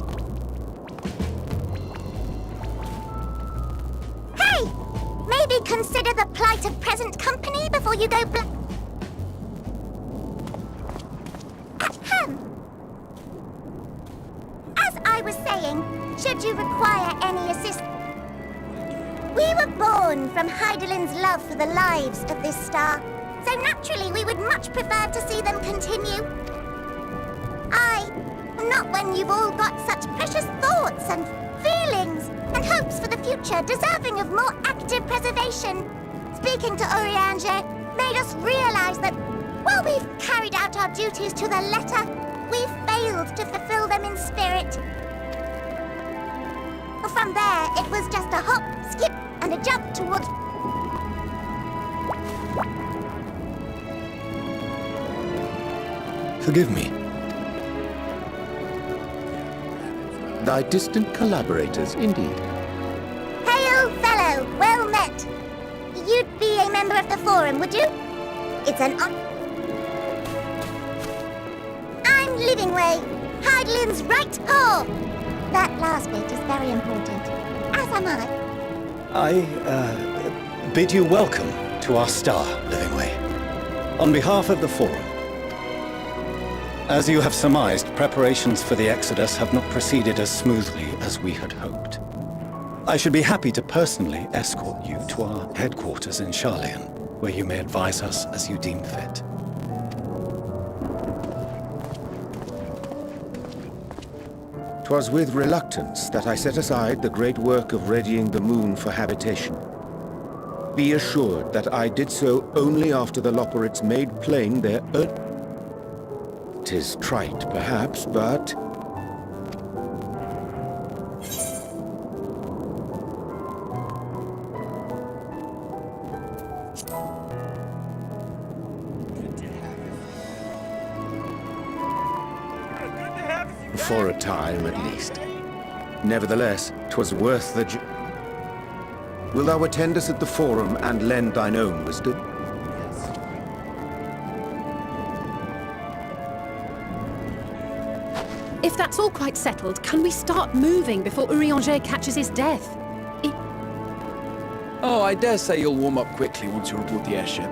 Hey! Maybe consider the plight of present company before you go Ahem. As I was saying, should you require any assistance, we were born from Heidelin's love for the lives of this star, so naturally we would much prefer to see them continue. Not when you've all got such precious thoughts and feelings and hopes for the future deserving of more active preservation. Speaking to Urianger made us realize that while we've carried out our duties to the letter, we've failed to fulfill them in spirit. From there, it was just a hop, skip, and a jump towards... Forgive me. Thy distant collaborators, indeed. Hail, fellow! Well met! You'd be a member of the Forum, would you? It's an I'm Livingway, Heidelin's right paw! That last bit is very important, as am I. I bid you welcome to our star, Livingway. On behalf of the Forum. As you have surmised, preparations for the Exodus have not proceeded as smoothly as we had hoped. I should be happy to personally escort you to our headquarters in Charlian, where you may advise us as you deem fit. 'Twas with reluctance that I set aside the great work of readying the moon for habitation. Be assured that I did so only after the Loperids made plain their 'Tis trite, perhaps, but... For a time, at least. Nevertheless, 'twas worth the Wilt thou attend us at the Forum and lend thine own wisdom? If that's all quite settled, can we start moving before Urianger catches his death? Oh, I dare say you'll warm up quickly once you're aboard the airship.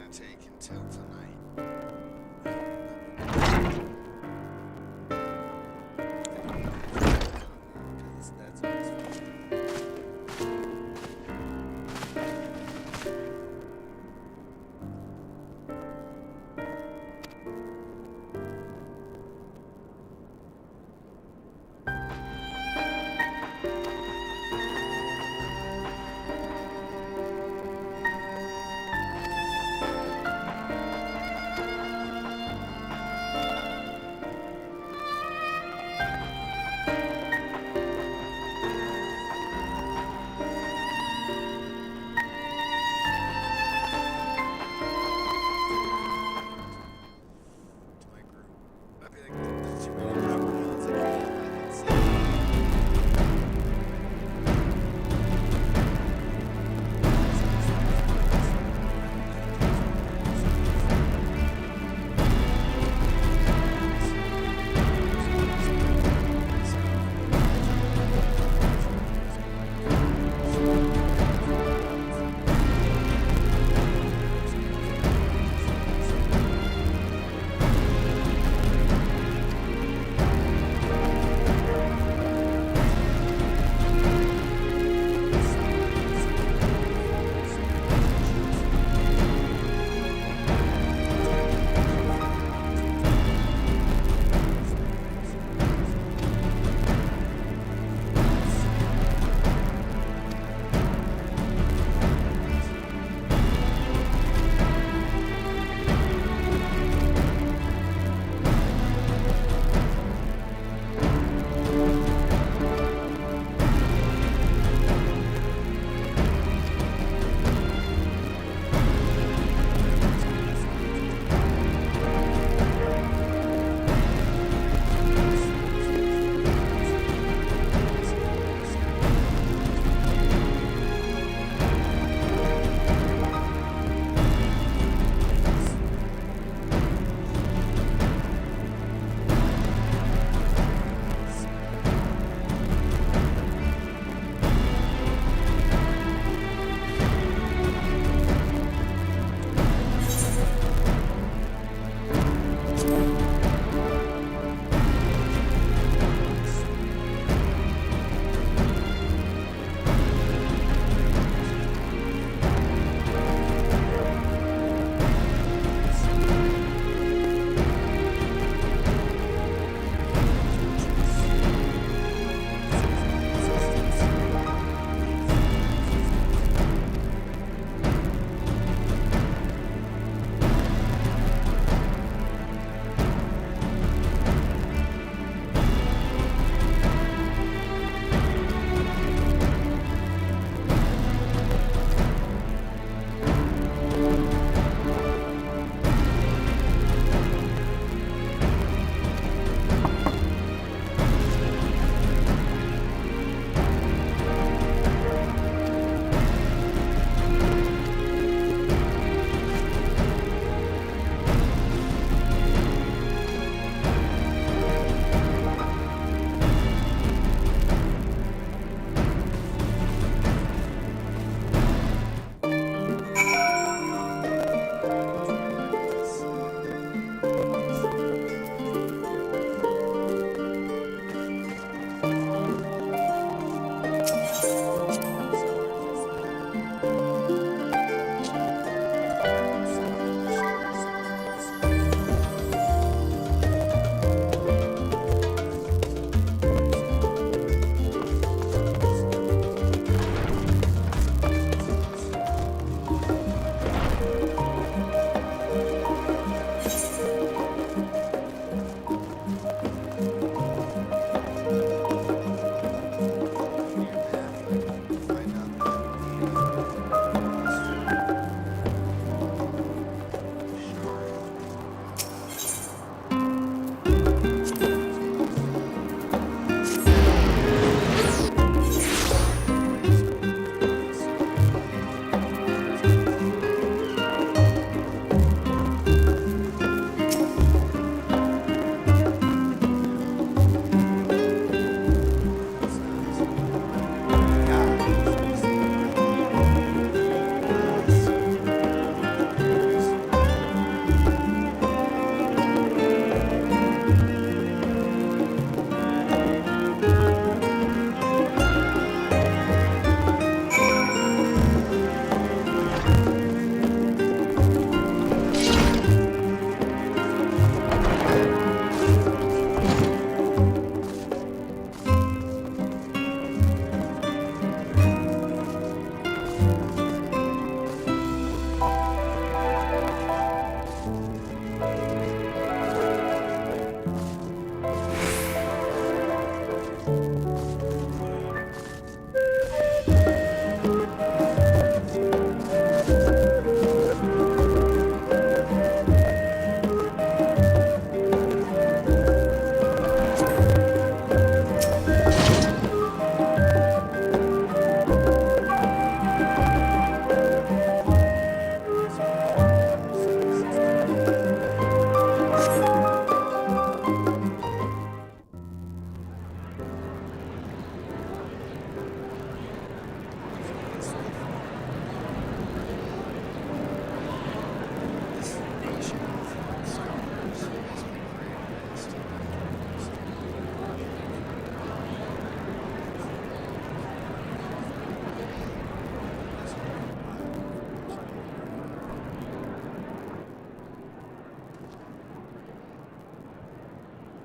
gonna take until tonight. Because that's always fun.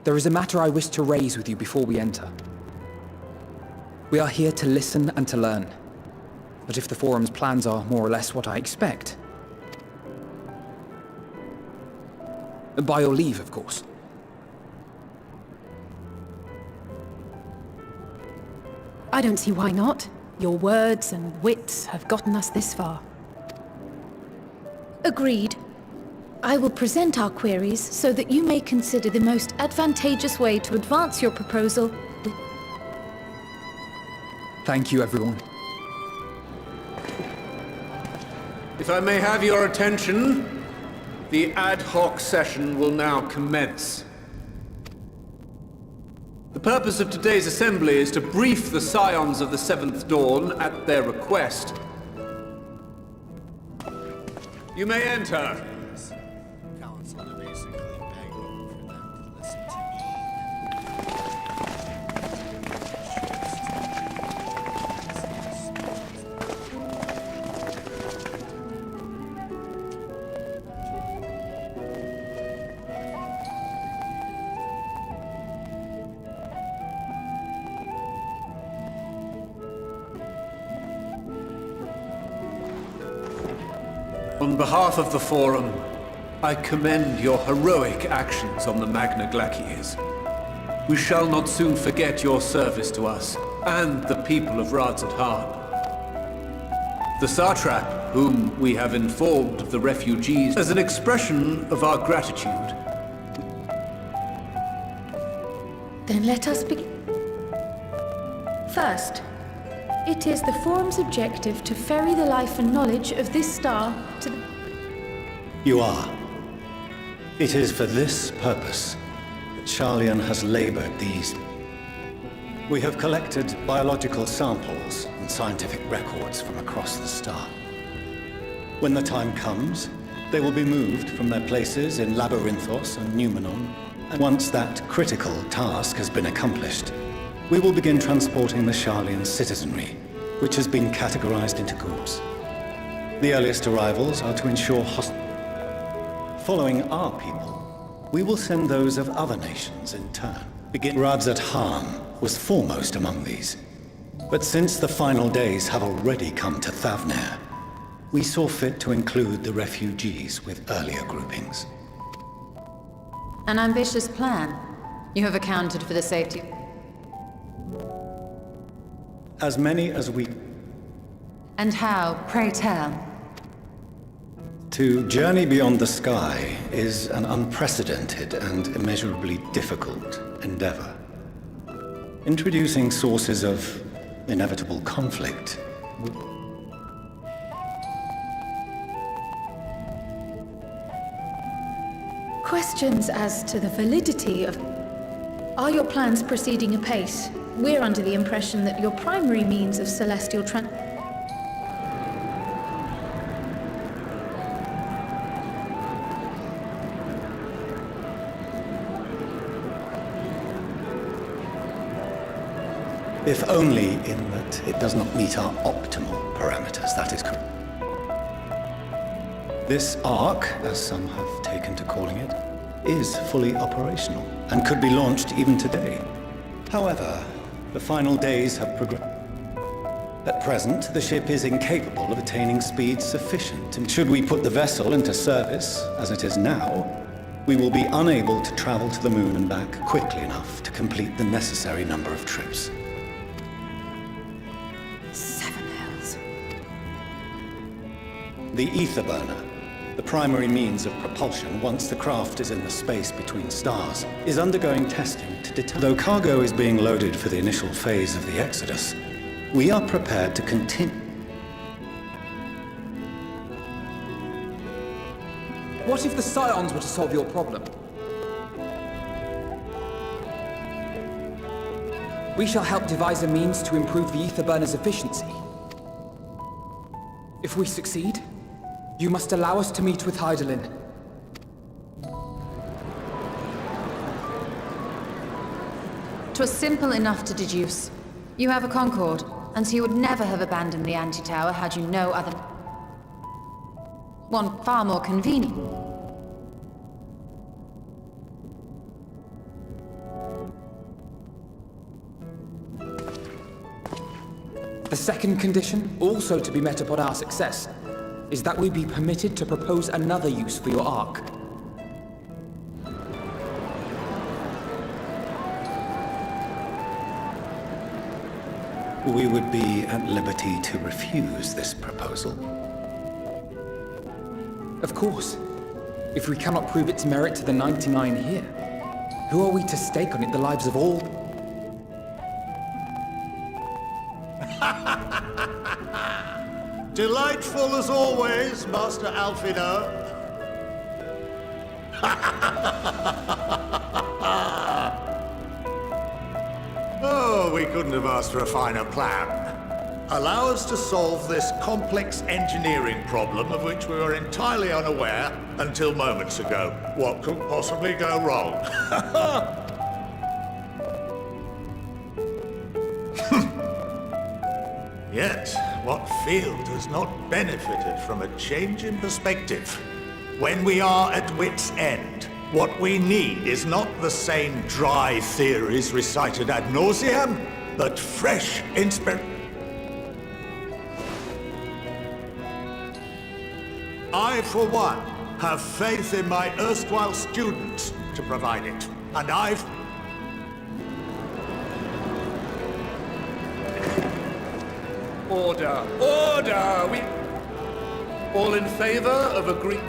There is a matter I wish to raise with you before we enter. We are here to listen and to learn. But if the Forum's plans are more or less what I expect... By your leave, of course. I don't see why not. Your words and wits have gotten us this far. Agreed. I will present our queries so that you may consider the most advantageous way to advance your proposal. Thank you, everyone. If I may have your attention, the ad hoc session will now commence. The purpose of today's assembly is to brief the Scions of the Seventh Dawn at their request. You may enter. On behalf of the Forum, I commend your heroic actions on the Magna Glacies. We shall not soon forget your service to us and the people of Radeon. The Satrap, whom we have informed of the refugees, as an expression of our gratitude. Then let us begin. First, it is the Forum's objective to ferry the life and knowledge of this star to the... You are. It is for this purpose that Charlian has labored these... We have collected biological samples and scientific records from across the star. When the time comes, they will be moved from their places in Labyrinthos and Numenon, and once that critical task has been accomplished, we will begin transporting the Charlian citizenry, which has been categorized into groups. The earliest arrivals are to ensure Following our people, we will send those of other nations in turn. Radeon was foremost among these. But since the final days have already come to Thavnair, we saw fit to include the refugees with earlier groupings. An ambitious plan. You have accounted for the safety. As many as we... And how, pray tell? To journey beyond the sky is an unprecedented and immeasurably difficult endeavor. Introducing sources of inevitable conflict. Questions as to the validity of... Are your plans proceeding apace? We're under the impression that your primary means of celestial If only in that it does not meet our optimal parameters, that is correct. This Ark, as some have taken to calling it, is fully operational and could be launched even today. However, the final days have progressed. At present, the ship is incapable of attaining speed sufficient, and should we put the vessel into service, as it is now, we will be unable to travel to the moon and back quickly enough to complete the necessary number of trips. The ether burner, the primary means of propulsion once the craft is in the space between stars, is undergoing testing to determine. Though cargo is being loaded for the initial phase of the Exodus, we are prepared to continue. What if the Scions were to solve your problem? We shall help devise a means to improve the ether burner's efficiency. If we succeed, you must allow us to meet with Hydaelyn. 'Twas simple enough to deduce. You have a Concord, and so you would never have abandoned the anti-tower had you no other... one far more convenient. 'Twas simple enough to deduce. You have a Concord, and so you would never have abandoned the anti-tower had you no other... one far more convenient. 'One far more convenient. 'Twas simple enough to deduce. You have a Concord, and so you would never have abandoned the anti-tower had you no other... one far more convenient. second condition, also to be met upon our success, is that we be permitted to propose another use for your Ark. We would be at liberty to refuse this proposal. Of course. If we cannot prove its merit to the 99 here, who are we to stake on it the lives of all? Delightful as always, Master Alfino. Oh, we couldn't have asked for a finer plan. Allow us to solve this complex engineering problem of which we were entirely unaware until moments ago. What could possibly go wrong? Yet, what field has not benefited from a change in perspective? When we are at wit's end, what we need is not the same dry theories recited ad nauseam, but fresh inspiration. I, for one, have faith in my erstwhile students to provide it, and I've... Order! Order! We... all in favor of agree...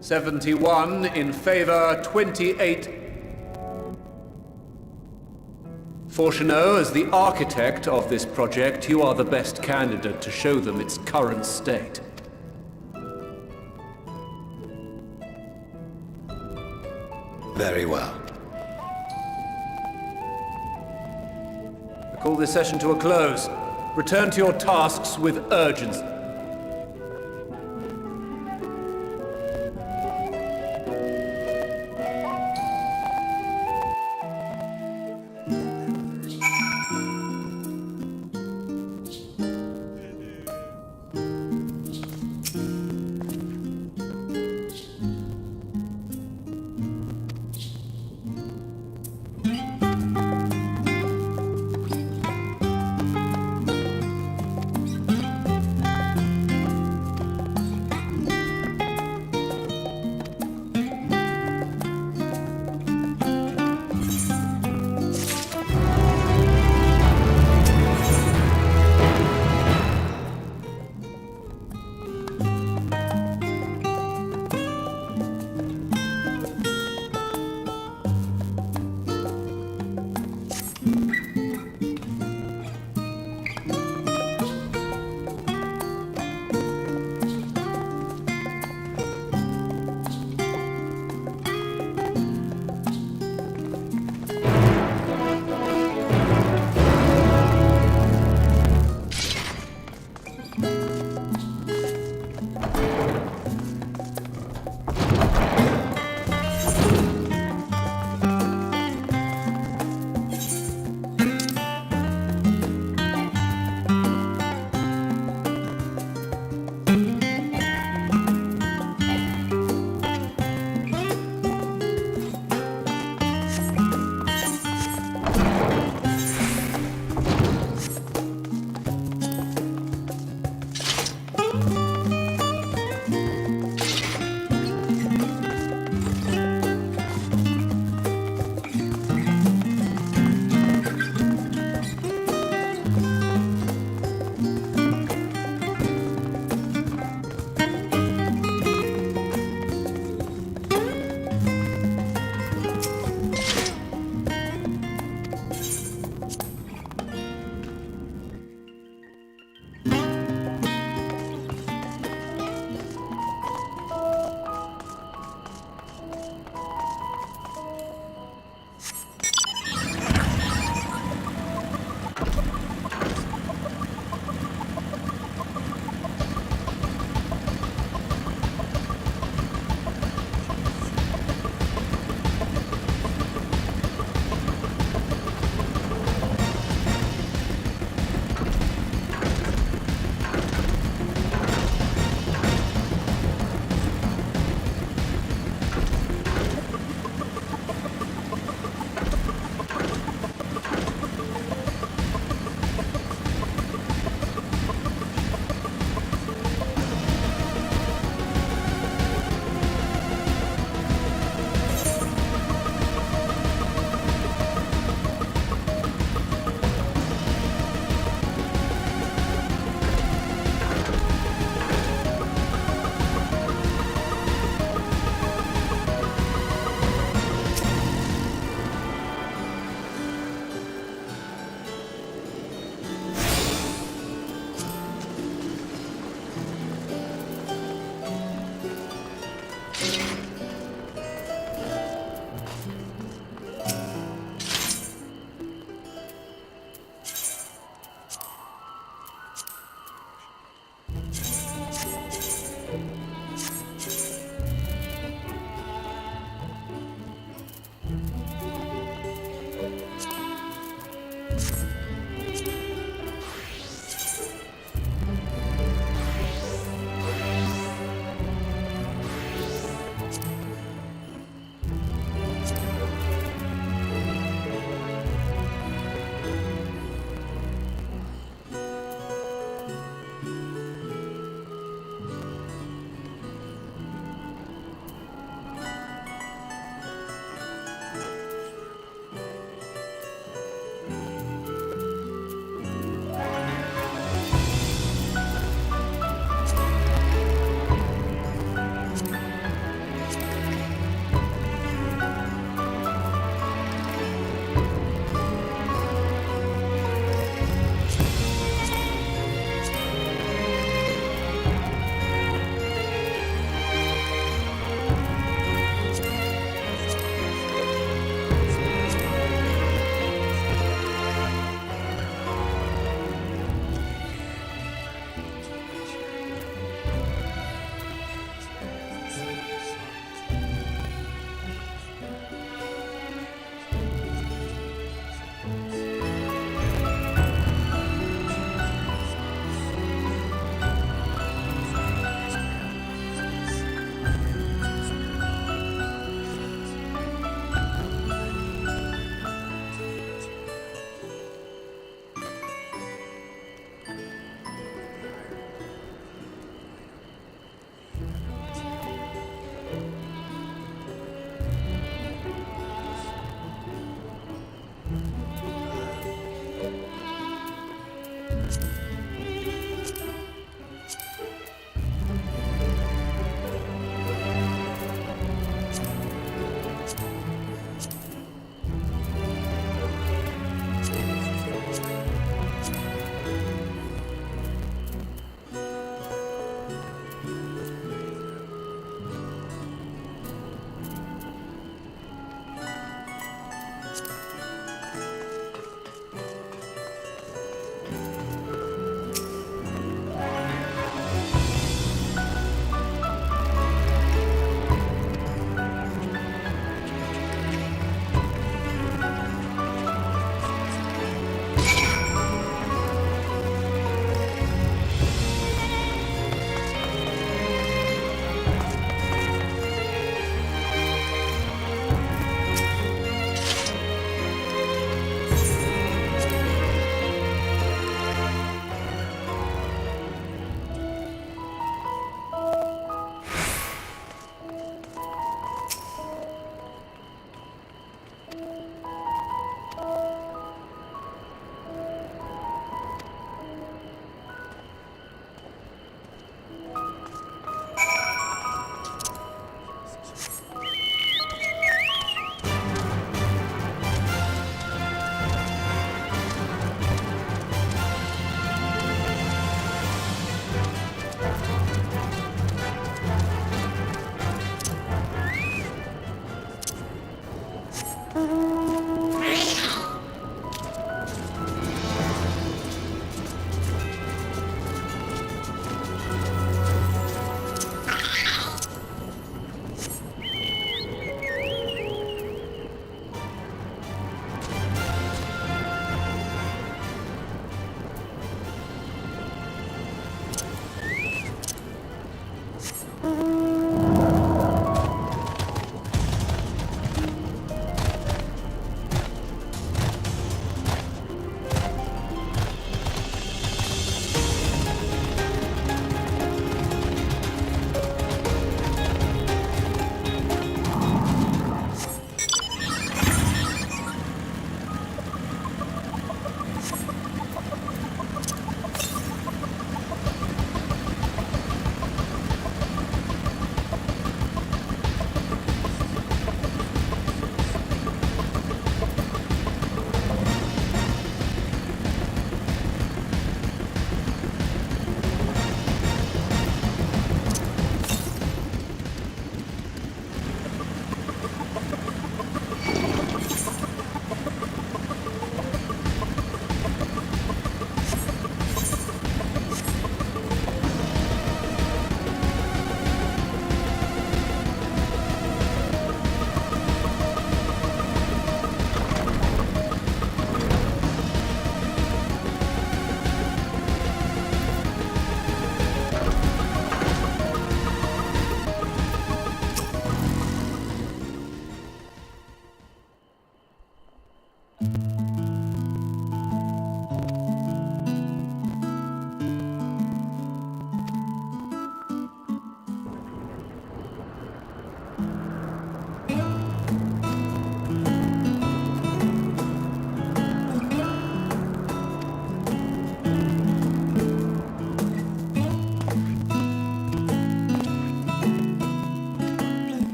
"71 in favor, 28. Fortuneau, as the architect of this project, you are the best candidate to show them its current state. Very well. I call this session to a close. Return to your tasks with urgency.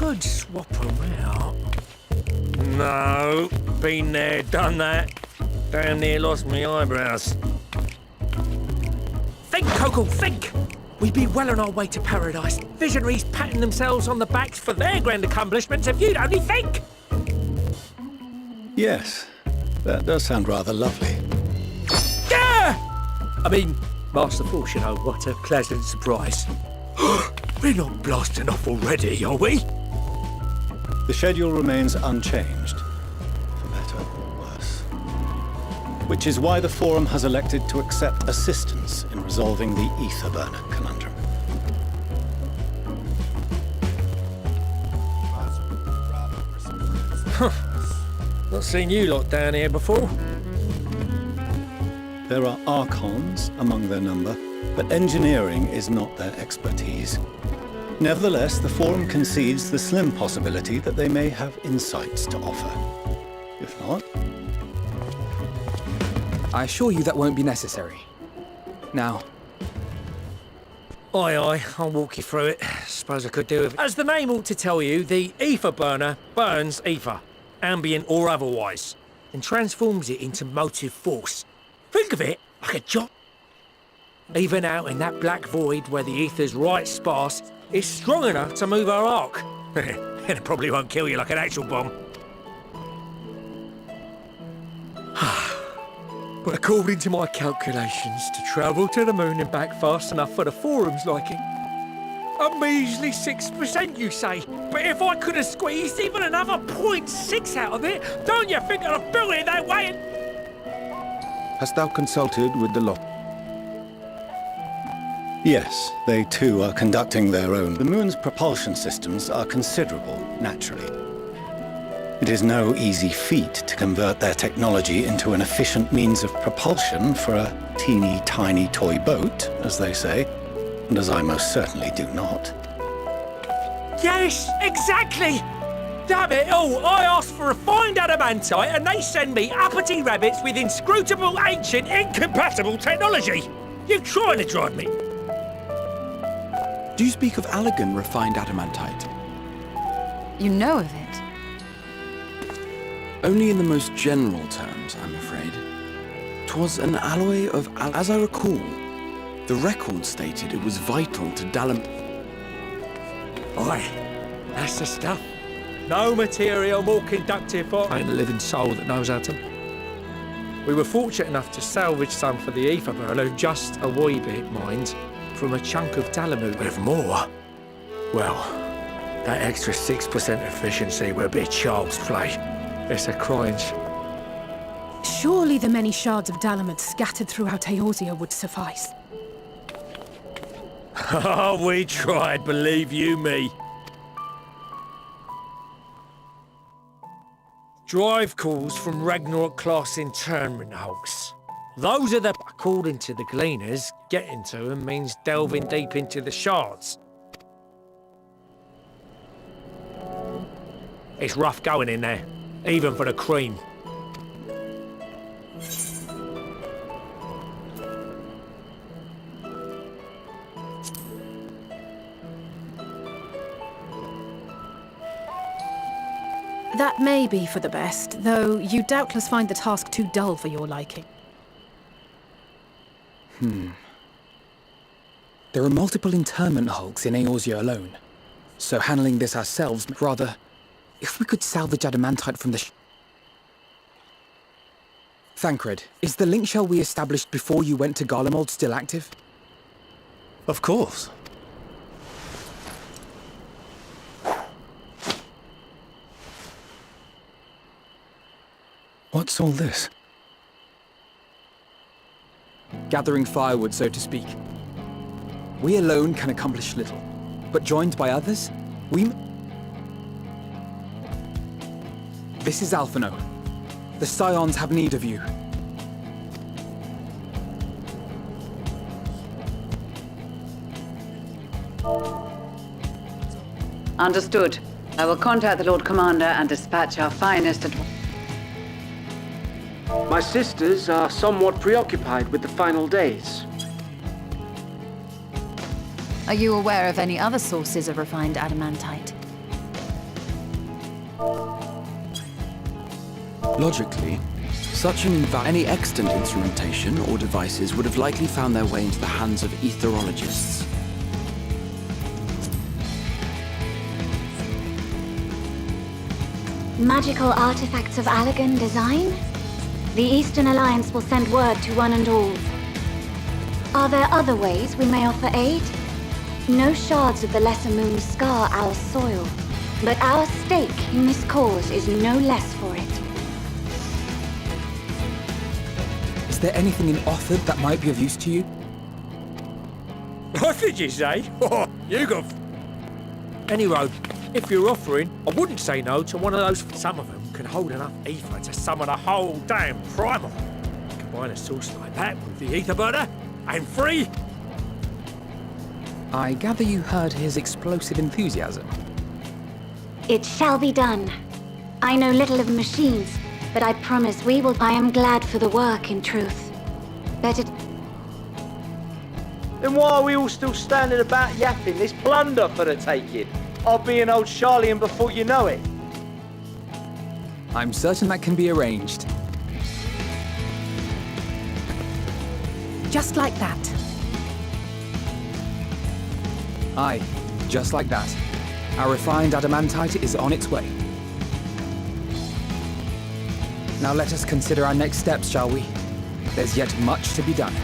could swap them out. No, been there, done that. Damn near lost my eyebrows. Think, Coco, think! We'd be well on our way to paradise. Visionaries patting themselves on the backs for their grand accomplishments if you'd only think! Yes, that does sound rather lovely. Yeah! I mean, Master Force, you know, what a pleasant surprise. We're not blasting off already, are we? The schedule remains unchanged, for better or worse. Which is why the Forum has elected to accept assistance in resolving the ether burner conundrum. Not seen you lot down here before. There are Archons among their number, but engineering is not their expertise. Nevertheless, the Forum concedes the slim possibility that they may have insights to offer. If not... I assure you that won't be necessary. Now... Aye, I'll walk you through it. Suppose I could do with it. As the name ought to tell you, the ether burner burns ether, ambient or otherwise, and transforms it into motive force. Think of it like a job. Even out in that black void where the ether's right sparse, it's strong enough to move our arc. And it probably won't kill you like an actual bomb. But according to my calculations, to travel to the moon and back fast enough for the Forum's liking, a measly 6%, you say? But if I could have squeezed even another 0.6 out of it, don't you think I'd have built it that way? Hast thou consulted with the lot? Yes, they too are conducting their own. The moon's propulsion systems are considerable, naturally. It is no easy feat to convert their technology into an efficient means of propulsion for a teeny tiny toy boat, as they say, and as I most certainly do not. Yes, exactly! Damn it all, I asked for refined adamantite and they send me uppity rabbits with inscrutable, ancient, incompatible technology! You're trying to drive me! Do you speak of Allegan refined adamantite? You know of it? Only in the most general terms, I'm afraid. 'Twas an alloy of as I recall, the record stated it was vital to Aye, that's the stuff. No material more conductive for ain't a living soul that knows how to. We were fortunate enough to salvage some for the ether burner, just a wee bit, mind, from a chunk of Dalamud. But if more, well, that extra 6% efficiency would be child's play. It's a crying. Surely the many shards of Dalamud scattered throughout Eorzea would suffice. Oh, we tried, believe you me. Drive calls from Ragnarok-class internment hulks. Those are the... According to the Gleaners, getting to them means delving deep into the shards. It's rough going in there, even for the cream. That may be for the best, though you doubtless find the task too dull for your liking. There are multiple internment hulks in Eorzea alone, so handling this ourselves, rather... If we could salvage adamantite from the Thancred, is the link shell we established before you went to Garlemald still active? Of course. What's all this? Gathering firewood, so to speak. We alone can accomplish little, but joined by others, we... This is Alphino. The Scions have need of you. Understood. I will contact the Lord Commander and dispatch our finest My sisters are somewhat preoccupied with the final days. Are you aware of any other sources of refined adamantite? Logically, any extant instrumentation or devices would have likely found their way into the hands of etherologists. Magical artifacts of Allagan design? The Eastern Alliance will send word to one and all. Are there other ways we may offer aid? No shards of the Lesser Moon scar our soil, but our stake in this cause is no less for it. Is there anything in Othard that might be of use to you? What did you say? Oh, you got... Anyway, if you're offering, I wouldn't say no to one of those. Some of them can hold enough ether to summon a whole damn primal. Combine a source like that with the ether burner, and free. I gather you heard his explosive enthusiasm. It shall be done. I know little of machines, but I promise we will. I am glad for the work, in truth. Better. Then why are we all still standing about yapping? There's plunder for the taking. I'll be an old Charlian before you know it. I'm certain that can be arranged. Just like that. Aye, just like that. Our refined adamantite is on its way. Now let us consider our next steps, shall we? There's yet much to be done.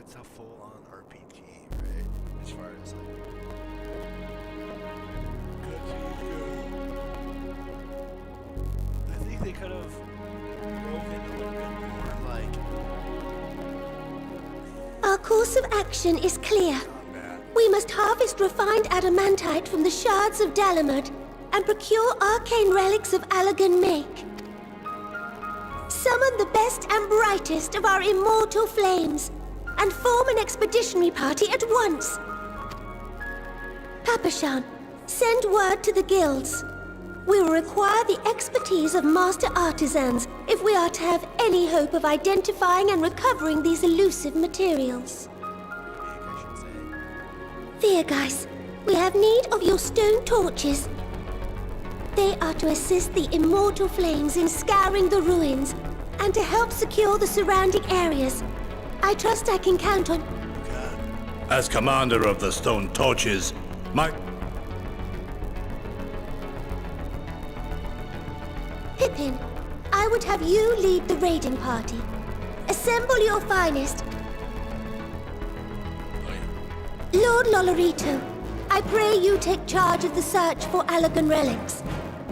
That's a full-on RPG, right? As far as like I think they could have drove in a little bit more like. Our course of action is clear. We must harvest refined adamantite from the shards of Dalamud and procure arcane relics of Allagan make. Summon the best and brightest of our immortal flames and form an expeditionary party at once. Papashan, send word to the guilds. We will require the expertise of master artisans if we are to have any hope of identifying and recovering these elusive materials. Thea, we have need of your stone torches. They are to assist the immortal flames in scouring the ruins and to help secure the surrounding areas. I trust I can count on... As commander of the Stone Torches, Pippin, I would have you lead the raiding party. Assemble your finest. Lord Lolorito, I pray you take charge of the search for Allagan relics.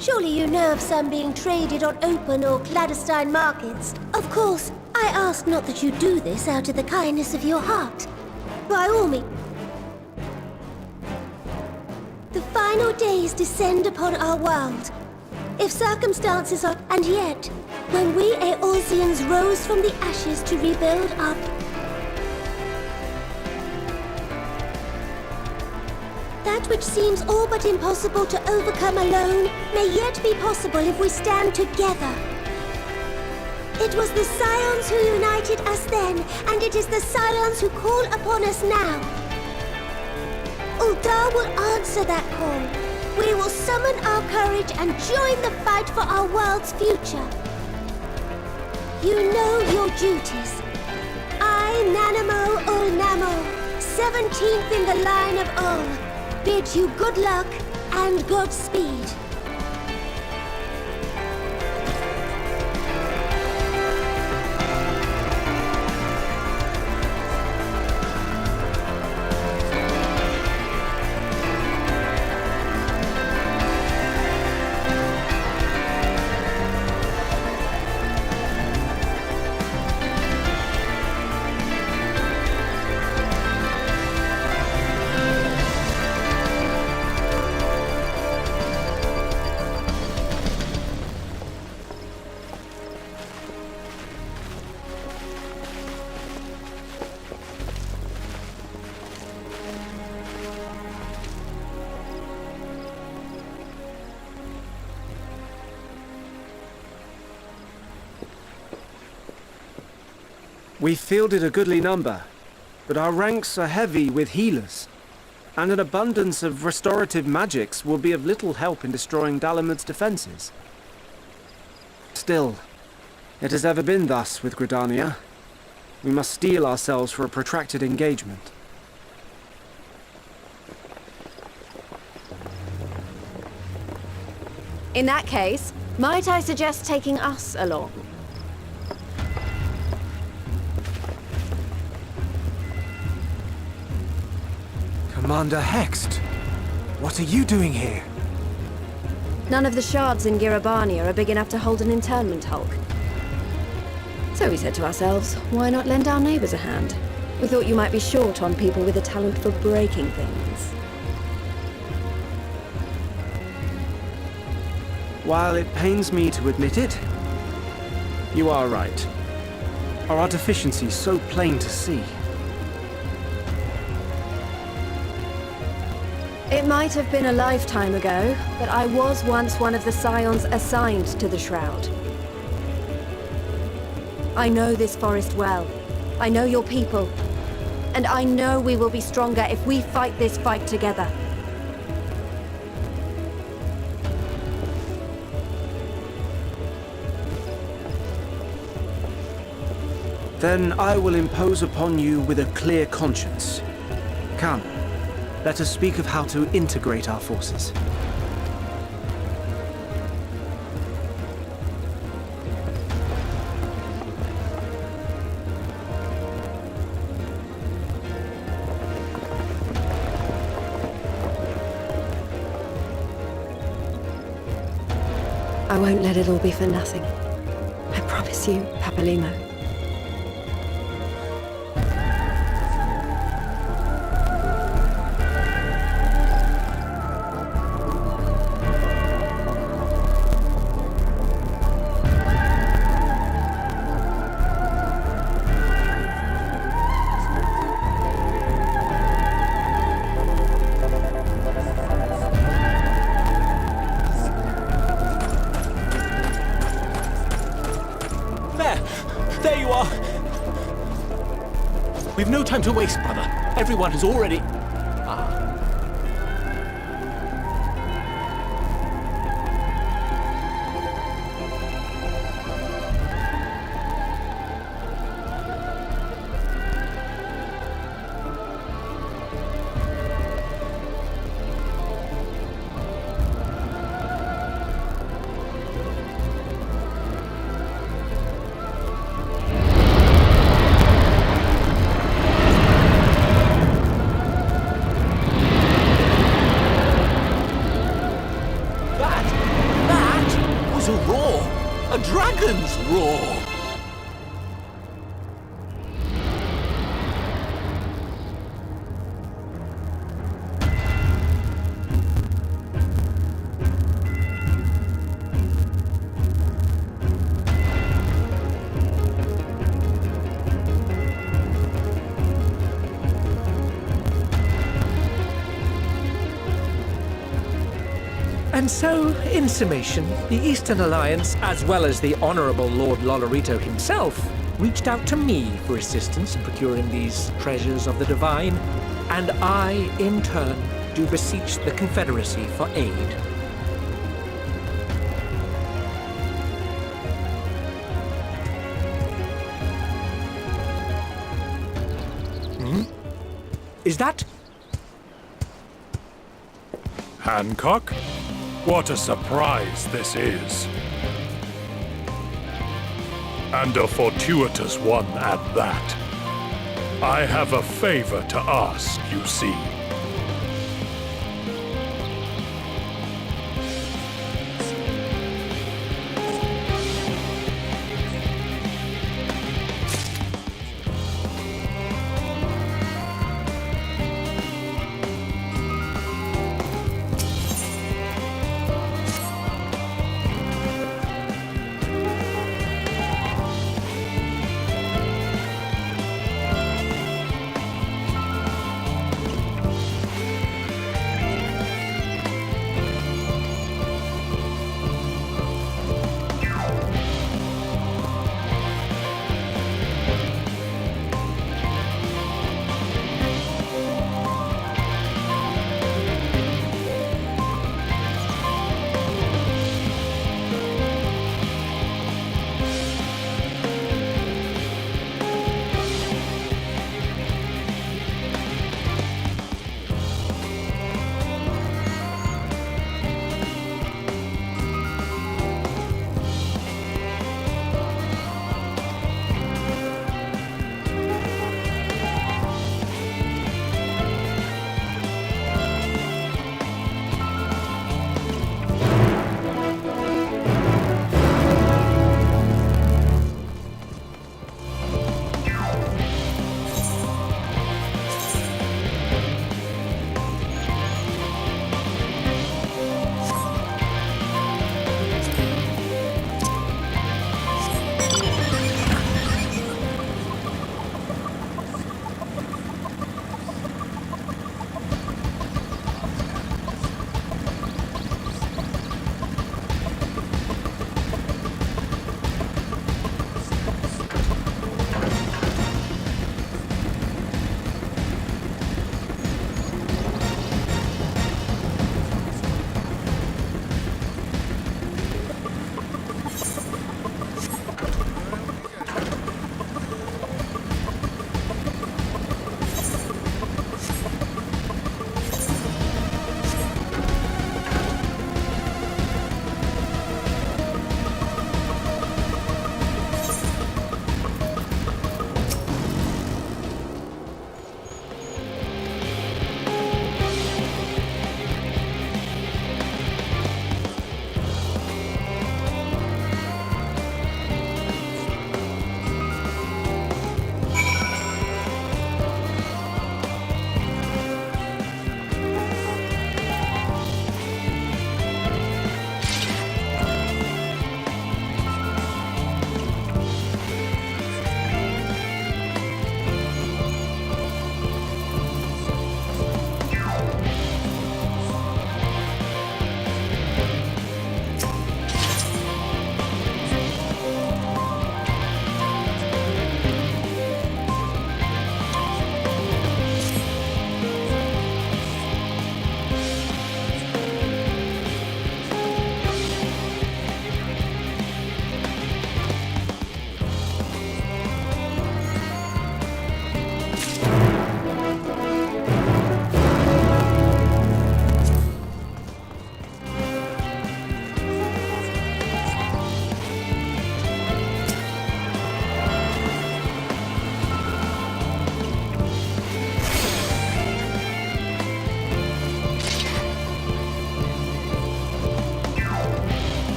Surely you know of some being traded on open or clandestine markets. Of course, I ask not that you do this out of the kindness of your heart. By all means. The final days descend upon our world. If circumstances are... And yet, when we Eorzeans rose from the ashes to rebuild our... That which seems all but impossible to overcome alone may yet be possible if we stand together. It was the Scions who united us then, and it is the Scions who call upon us now. Uldar will answer that call. We will summon our courage and join the fight for our world's future. You know your duties. I, Nanamo Ul Namo, 17th in the line of Ul, bid you good luck and Godspeed. We fielded a goodly number, but our ranks are heavy with healers, and an abundance of restorative magics will be of little help in destroying Dalamud's defenses. Still, it has ever been thus with Gridania. We must steel ourselves for a protracted engagement. In that case, might I suggest taking us along? Commander Hext, what are you doing here? None of the shards in Girabania are big enough to hold an internment hulk. So we said to ourselves, why not lend our neighbors a hand? We thought you might be short on people with a talent for breaking things. While it pains me to admit it, you are right. Our deficiency is so plain to see. It might have been a lifetime ago, but I was once one of the scions assigned to the Shroud. I know this forest well. I know your people. And I know we will be stronger if we fight this fight together. Then I will impose upon you with a clear conscience. Come, let us speak of how to integrate our forces. I won't let it all be for nothing. I promise you, Papalimo. There you are! We've no time to waste, brother. Everyone has already... A dragon's roar! And so, in summation, the Eastern Alliance, as well as the Honorable Lord Lolorito himself, reached out to me for assistance in procuring these treasures of the divine, and I, in turn, do beseech the Confederacy for aid. Is that... Hancock? What a surprise this is. And a fortuitous one at that. I have a favor to ask, you see.